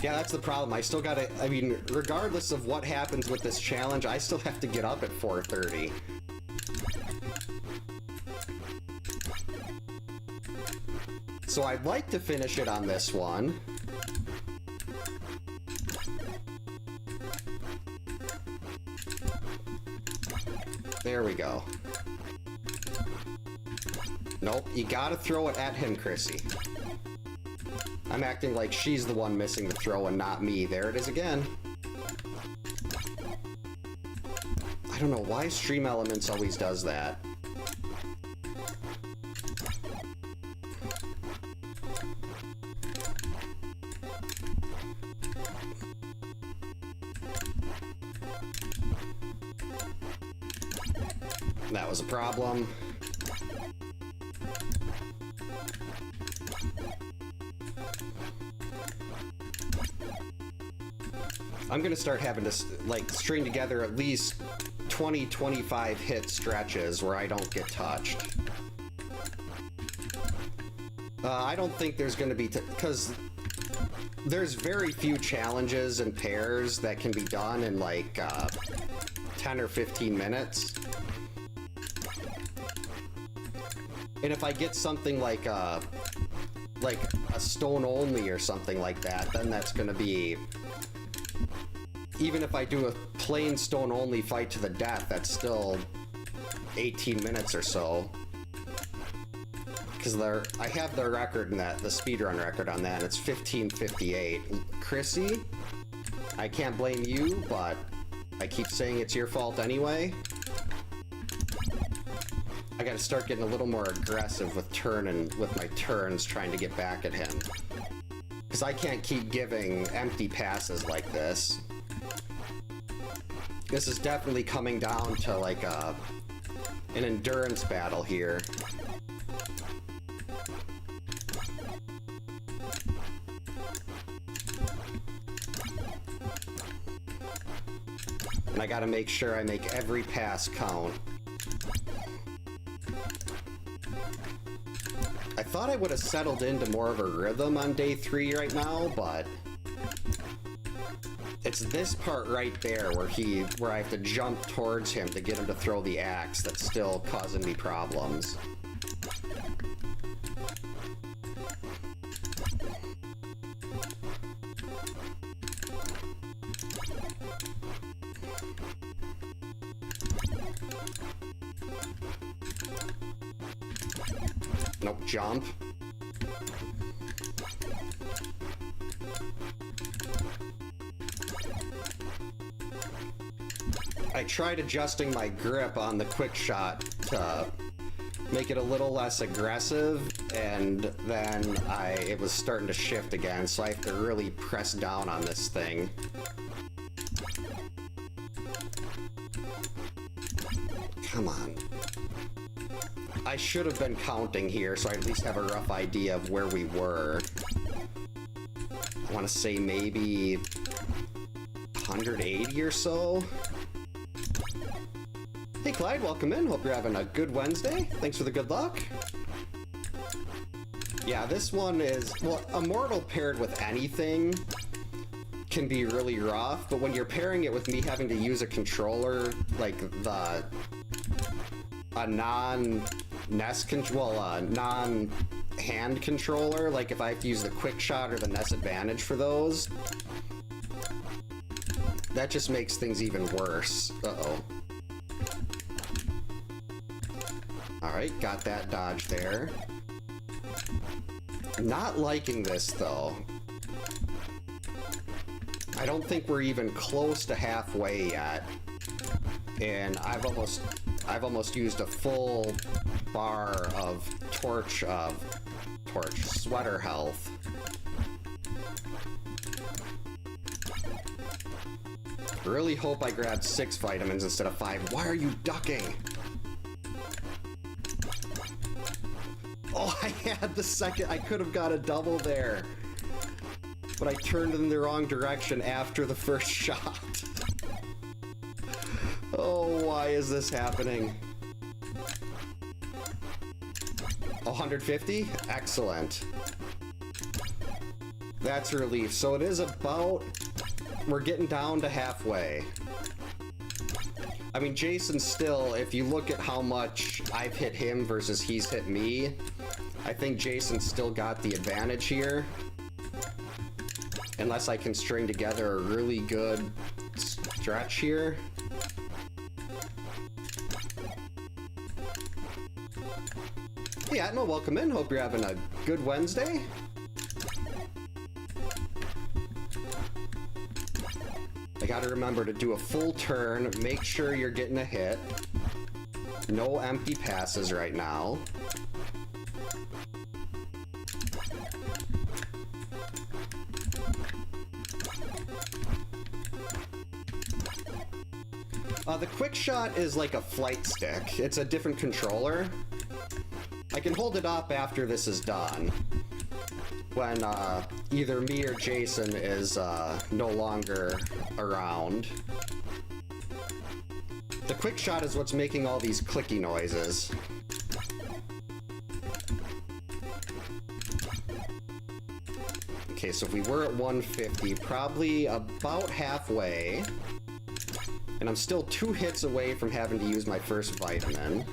Yeah, that's the problem. I still gotta, I mean, regardless of what happens with this challenge, I still have to get up at 4:30. So I'd like to finish it on this one. There we go. Nope, you gotta throw it at him, Chrissy. I'm acting like she's the one missing the throw and not me. There it is again. I don't know why Stream Elements always does that. That was a problem. I'm gonna start having to, like, string together at least 20-25 hit stretches where I don't get touched. I don't think there's gonna be, because there's very few challenges and pairs that can be done in, like, 10 or 15 minutes. And if I get something like a stone only or something like that, then that's gonna be... Even if I do a plain stone only fight to the death, that's still 18 minutes or so. Because I have the record in that, the speedrun record on that, and it's 15:58. Chrissy, I can't blame you, but I keep saying it's your fault anyway. I gotta start getting a little more aggressive with my turns, trying to get back at him. Because I can't keep giving empty passes like this. This is definitely coming down to like an endurance battle here. And I gotta make sure I make every pass count. I thought I would have settled into more of a rhythm on day 3 right now, but it's this part right there where I have to jump towards him to get him to throw the axe that's still causing me problems. Nope, jump. I tried adjusting my grip on the quick shot to make it a little less aggressive, and then it was starting to shift again, so I have to really press down on this thing. Come on. I should have been counting here, so I at least have a rough idea of where we were. I want to say maybe 180 or so. Hey Clyde, welcome in. Hope you're having a good Wednesday. Thanks for the good luck. Yeah, this one is, well, Immortal paired with anything can be really rough, but when you're pairing it with me having to use a controller, like a non-NES non-hand controller, like if I have to use the quick shot or the NES Advantage for those, that just makes things even worse. Uh-oh. Alright, got that dodge there. Not liking this, though. I don't think we're even close to halfway yet. And I've almost used a full bar of sweater health. Really hope I grabbed 6 vitamins instead of 5. Why are you ducking? Oh, I had the second. I could have got a double there. But I turned in the wrong direction after the first shot. Oh, why is this happening? 150? Excellent. That's a relief. So it is about... We're getting down to halfway. I mean, Jason still, if you look at how much I've hit him versus he's hit me, I think Jason's still got the advantage here. Unless I can string together a really good stretch here. Hey Atmo, welcome in. Hope you're having a good Wednesday. I gotta remember to do a full turn, make sure you're getting a hit. No empty passes right now. The quick shot is like a flight stick. It's a different controller. I can hold it up after this is done. When either me or Jason is no longer around. The quick shot is what's making all these clicky noises. Okay, so if we were at 150, probably about halfway. And I'm still 2 hits away from having to use my first vitamin.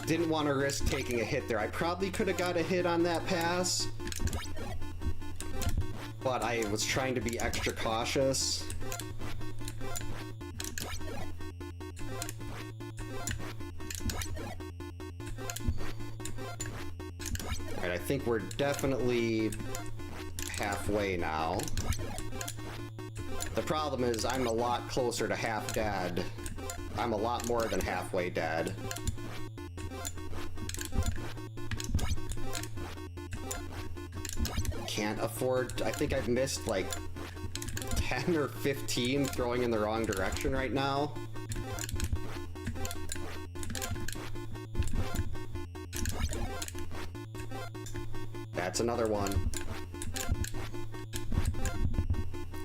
Didn't want to risk taking a hit there. I probably could have got a hit on that pass, but I was trying to be extra cautious. Alright, I think we're definitely halfway now. The problem is I'm a lot closer to half dead. I'm a lot more than halfway dead. Can't afford... I think I've missed like 10 or 15 throwing in the wrong direction right now. That's another one.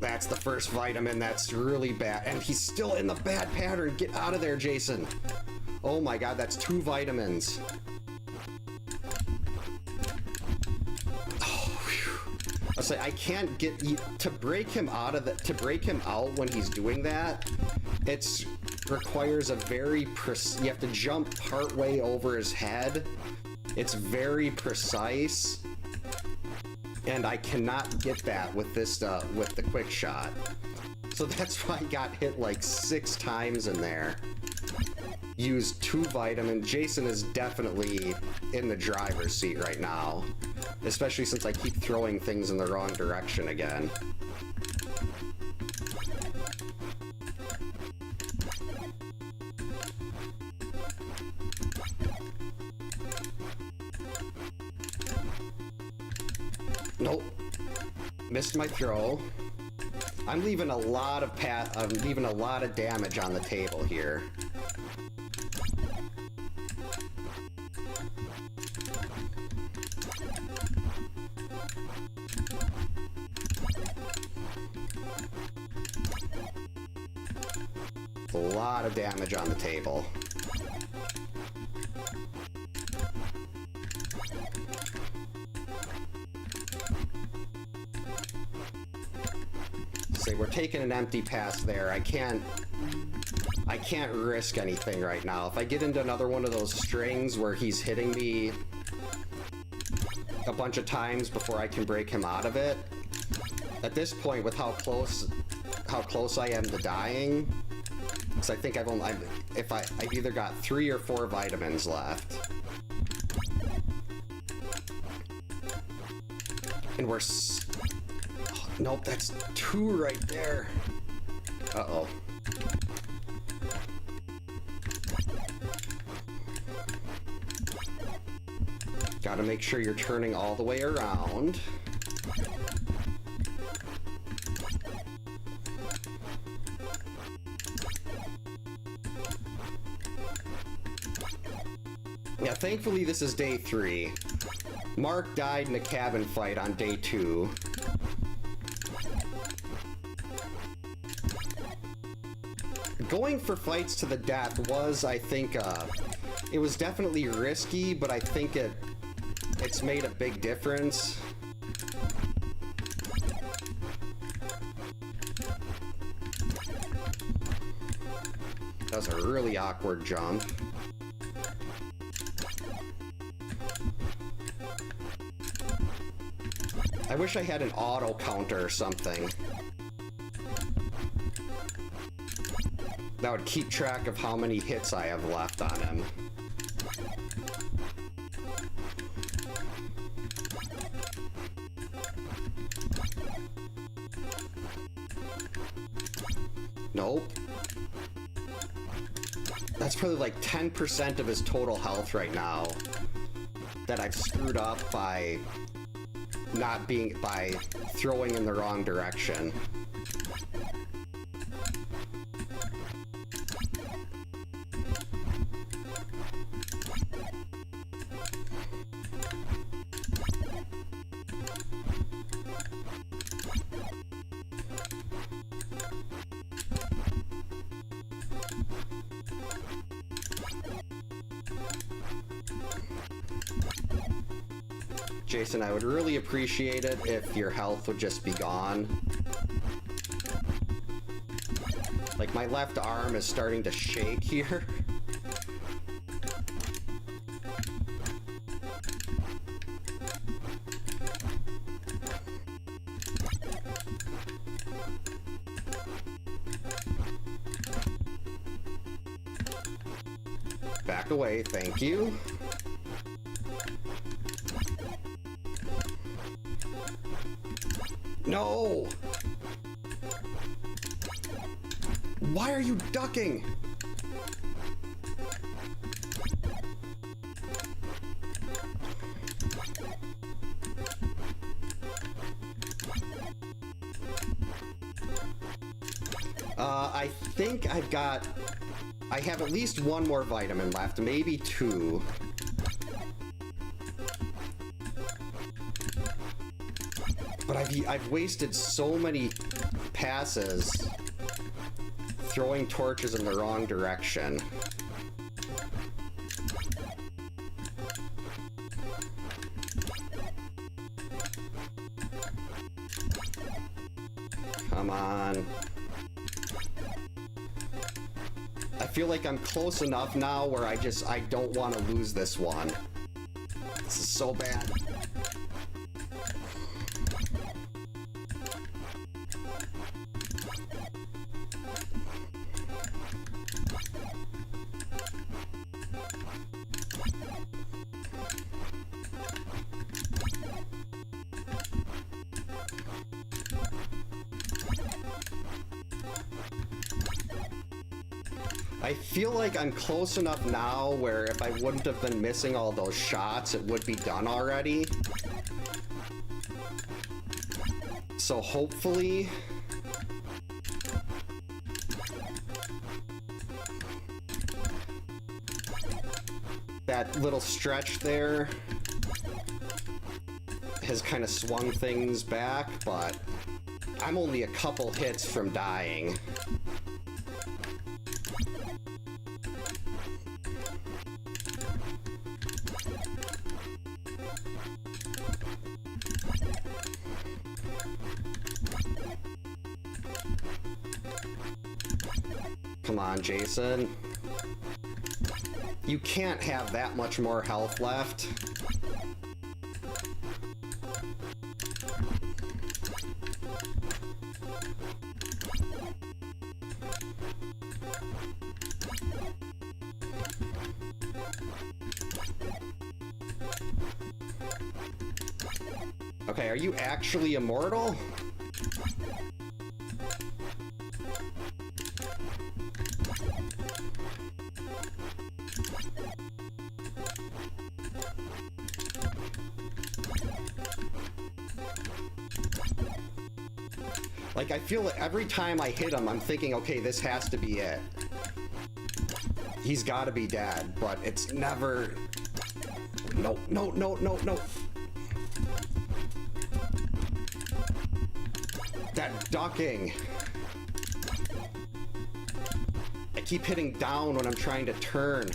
That's the first vitamin that's really bad. And he's still in the bad pattern. Get out of there, Jason. Oh my god, that's 2 vitamins. Oh, phew. I say I can't get to break him out of the to break him out when he's doing that. It's requires a very you have to jump part way over his head. It's very precise. And I cannot get that with this with the quick shot. So that's why I got hit like 6 times in there. Used 2 vitamins. Jason is definitely in the driver's seat right now. Especially since I keep throwing things in the wrong direction again. Nope. Missed my throw. I'm leaving a lot of damage on the table here. A lot of damage on the table. Say we're taking an empty pass there. I can't risk anything right now. If I get into another one of those strings where he's hitting me a bunch of times before I can break him out of it, at this point with how close I am to dying, because I think I've either got 3 or 4 vitamins left. And we're nope, that's 2 right there. Uh-oh. Gotta make sure you're turning all the way around. Yeah, thankfully this is day 3. Mark died in a cabin fight on day 2. Going for fights to the death was, I think, it was definitely risky, but I think it's made a big difference. That was a really awkward jump. I wish I had an auto counter or something. That would keep track of how many hits I have left on him. Nope. That's probably like 10% of his total health right now that I've screwed up by by throwing in the wrong direction. Jason, I would really appreciate it if your health would just be gone. Like, my left arm is starting to shake here. Back away, thank you. No! Why are you ducking? I think I have at least 1 more vitamin left, maybe 2. But I've wasted so many passes, throwing torches in the wrong direction. Come on. I feel like I'm close enough now where I don't want to lose this one. This is so bad. I feel like I'm close enough now where if I wouldn't have been missing all those shots, it would be done already. So hopefully... that little stretch there has kind of swung things back, but I'm only a couple hits from dying. Come on, Jason. You can't have that much more health left. Okay, are you actually immortal? Like, I feel like every time I hit him, I'm thinking, okay, this has to be it. He's gotta be dead, but it's never... No, no, no, no, no. That ducking. I keep hitting down when I'm trying to turn.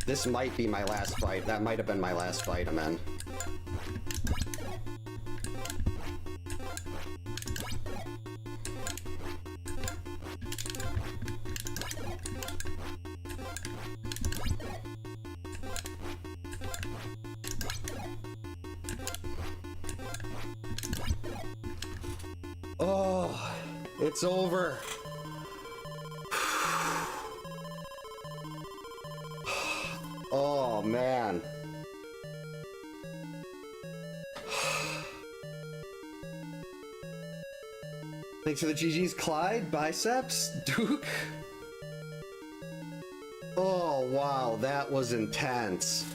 This might be my last fight. That might have been my last fight, man. Oh, it's over. Oh, man. Thanks for the GG's, Clyde, Biceps, Duke. Oh, wow, that was intense.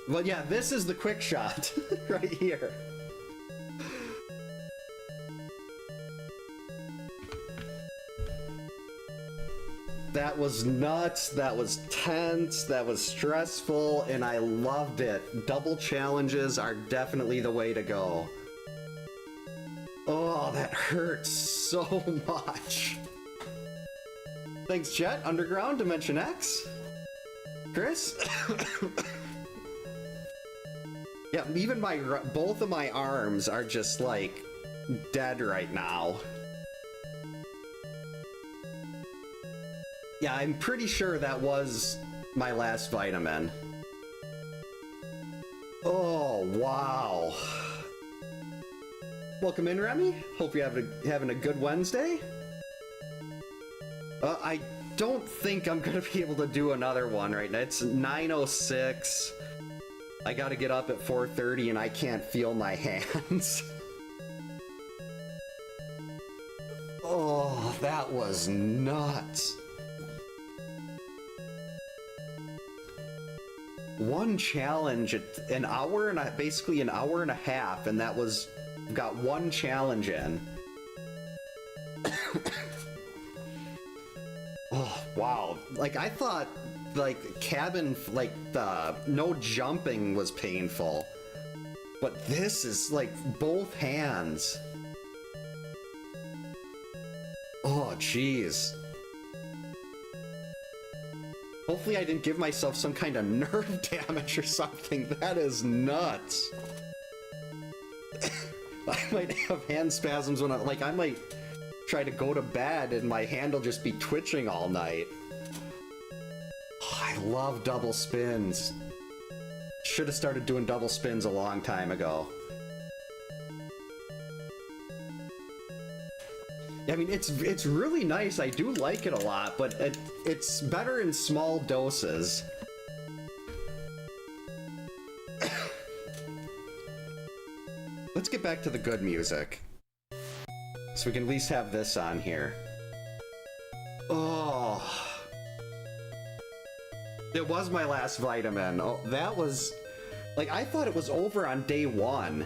Well, yeah, this is the quick shot right here. That was nuts, that was tense, that was stressful, and I loved it. Double challenges are definitely the way to go. Oh, that hurts so much. Thanks, Jet, Underground, Dimension X. Chris? Yeah, even both of my arms are just, like, dead right now. Yeah, I'm pretty sure that was my last vitamin. Oh, wow. Welcome in, Remy. Hope you're having a good Wednesday. I don't think I'm gonna be able to do another one right now. It's 9:06. I gotta get up at 4:30 and I can't feel my hands. Oh, that was nuts. One challenge, an hour and basically an hour and a half, and that was, got one challenge in. Oh, wow. Like, I thought, like, cabin, like, the no jumping was painful. But this is like both hands. Oh, jeez. Hopefully I didn't give myself some kind of nerve damage or something. That is nuts. I might have hand spasms when I might try to go to bed and my hand will just be twitching all night. Oh, I love double spins. Should have started doing double spins a long time ago. I mean, it's really nice. I do like it a lot, but it's better in small doses. Let's get back to the good music. So we can at least have this on here. Oh. It was my last vitamin. Oh, that was... Like, I thought it was over on day one.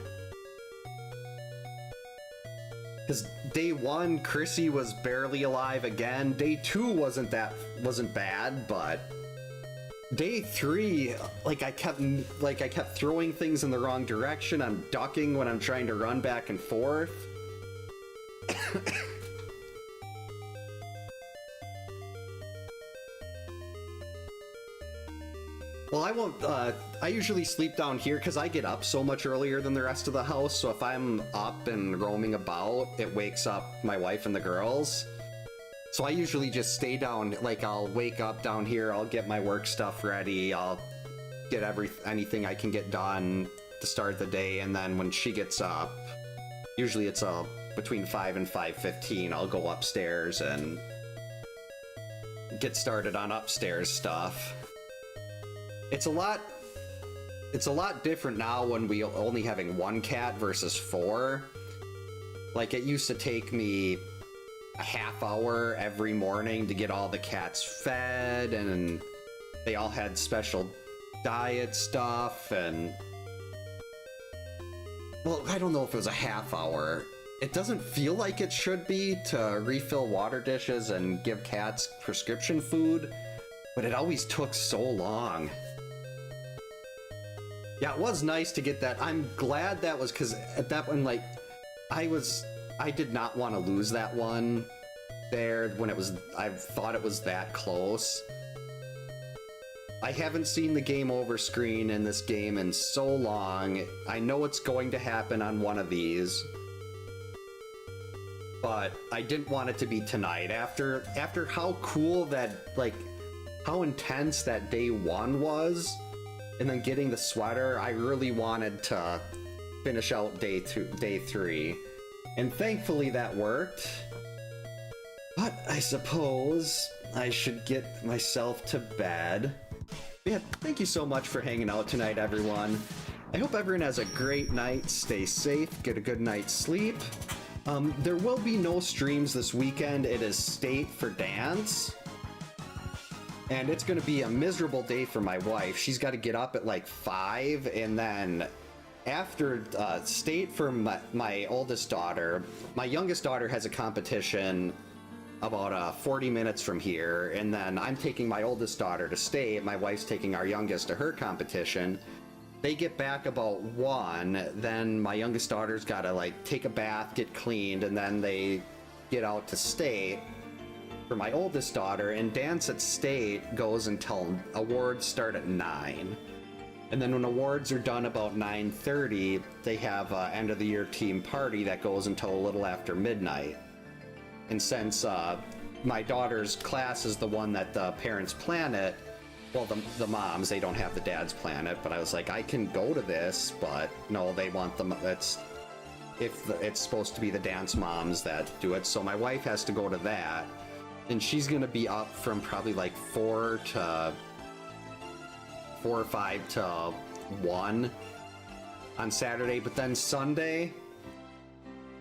Because day one, Chrissy was barely alive again. Day two wasn't bad, but... Day three, I kept throwing things in the wrong direction. I'm ducking when I'm trying to run back and forth. Well, I won't, I usually sleep down here because I get up so much earlier than the rest of the house, so if I'm up and roaming about, it wakes up my wife and the girls. So I usually just stay down, I'll wake up down here, I'll get my work stuff ready, I'll get anything I can get done to start the day, and then when she gets up, usually it's between 5 and 5:15, I'll go upstairs and get started on upstairs stuff. It's a lot different now when we only having one cat versus 4. Like, it used to take me a half hour every morning to get all the cats fed, and they all had special diet stuff, and... Well, I don't know if it was a half hour. It doesn't feel like it should be to refill water dishes and give cats prescription food, but it always took so long. Yeah, it was nice to get that. I'm glad that was, because at that one, I did not want to lose that one there when I thought it was that close. I haven't seen the game over screen in this game in so long. I know it's going to happen on one of these, but I didn't want it to be tonight. After how cool that, how intense that day one was, and then getting the sweater, I really wanted to finish out day 3. And thankfully that worked. But I suppose I should get myself to bed. Yeah, thank you so much for hanging out tonight, everyone. I hope everyone has a great night. Stay safe, get a good night's sleep. There will be no streams this weekend. It is state for dance. And it's going to be a miserable day for my wife. She's got to get up at 5, and then after state for my oldest daughter, my youngest daughter has a competition about 40 minutes from here, and then I'm taking my oldest daughter to state. My wife's taking our youngest to her competition. They get back about 1, then my youngest daughter's got to take a bath, get cleaned, and then they get out to state for my oldest daughter, and dance at state goes until awards start at 9. And then when awards are done about 9:30, they have an end of the year team party that goes until a little after midnight. And since my daughter's class is the one that the parents plan it, well, the moms, they don't have the dads plan it, but I was like, I can go to this, but no, they want them, it's supposed to be the dance moms that do it, so my wife has to go to that. And she's gonna be up from probably 4 or 5 to 1 on Saturday, but then Sunday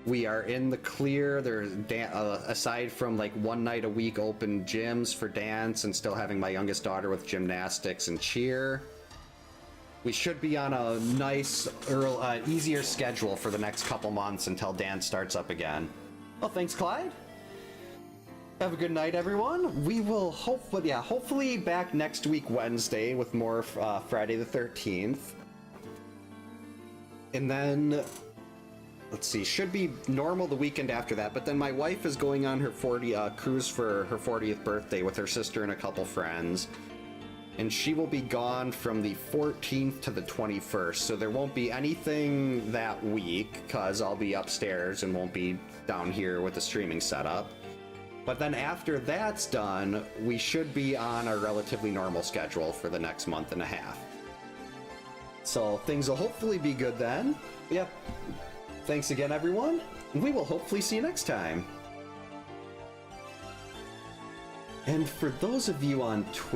we are in the clear. There's aside from one night a week open gyms for dance and still having my youngest daughter with gymnastics and cheer, we should be on a nice, easier schedule for the next couple months until dance starts up again. Well, thanks, Clyde. Have a good night, everyone. We will hopefully back next week, Wednesday, with more Friday the 13th. And then, let's see, should be normal the weekend after that, but then my wife is going on her cruise for her 40th birthday with her sister and a couple friends. And she will be gone from the 14th to the 21st, so there won't be anything that week, because I'll be upstairs and won't be down here with the streaming setup. But then after that's done, we should be on our relatively normal schedule for the next month and a half. So things will hopefully be good then. Yep. Thanks again, everyone. We will hopefully see you next time. And for those of you on Twitch,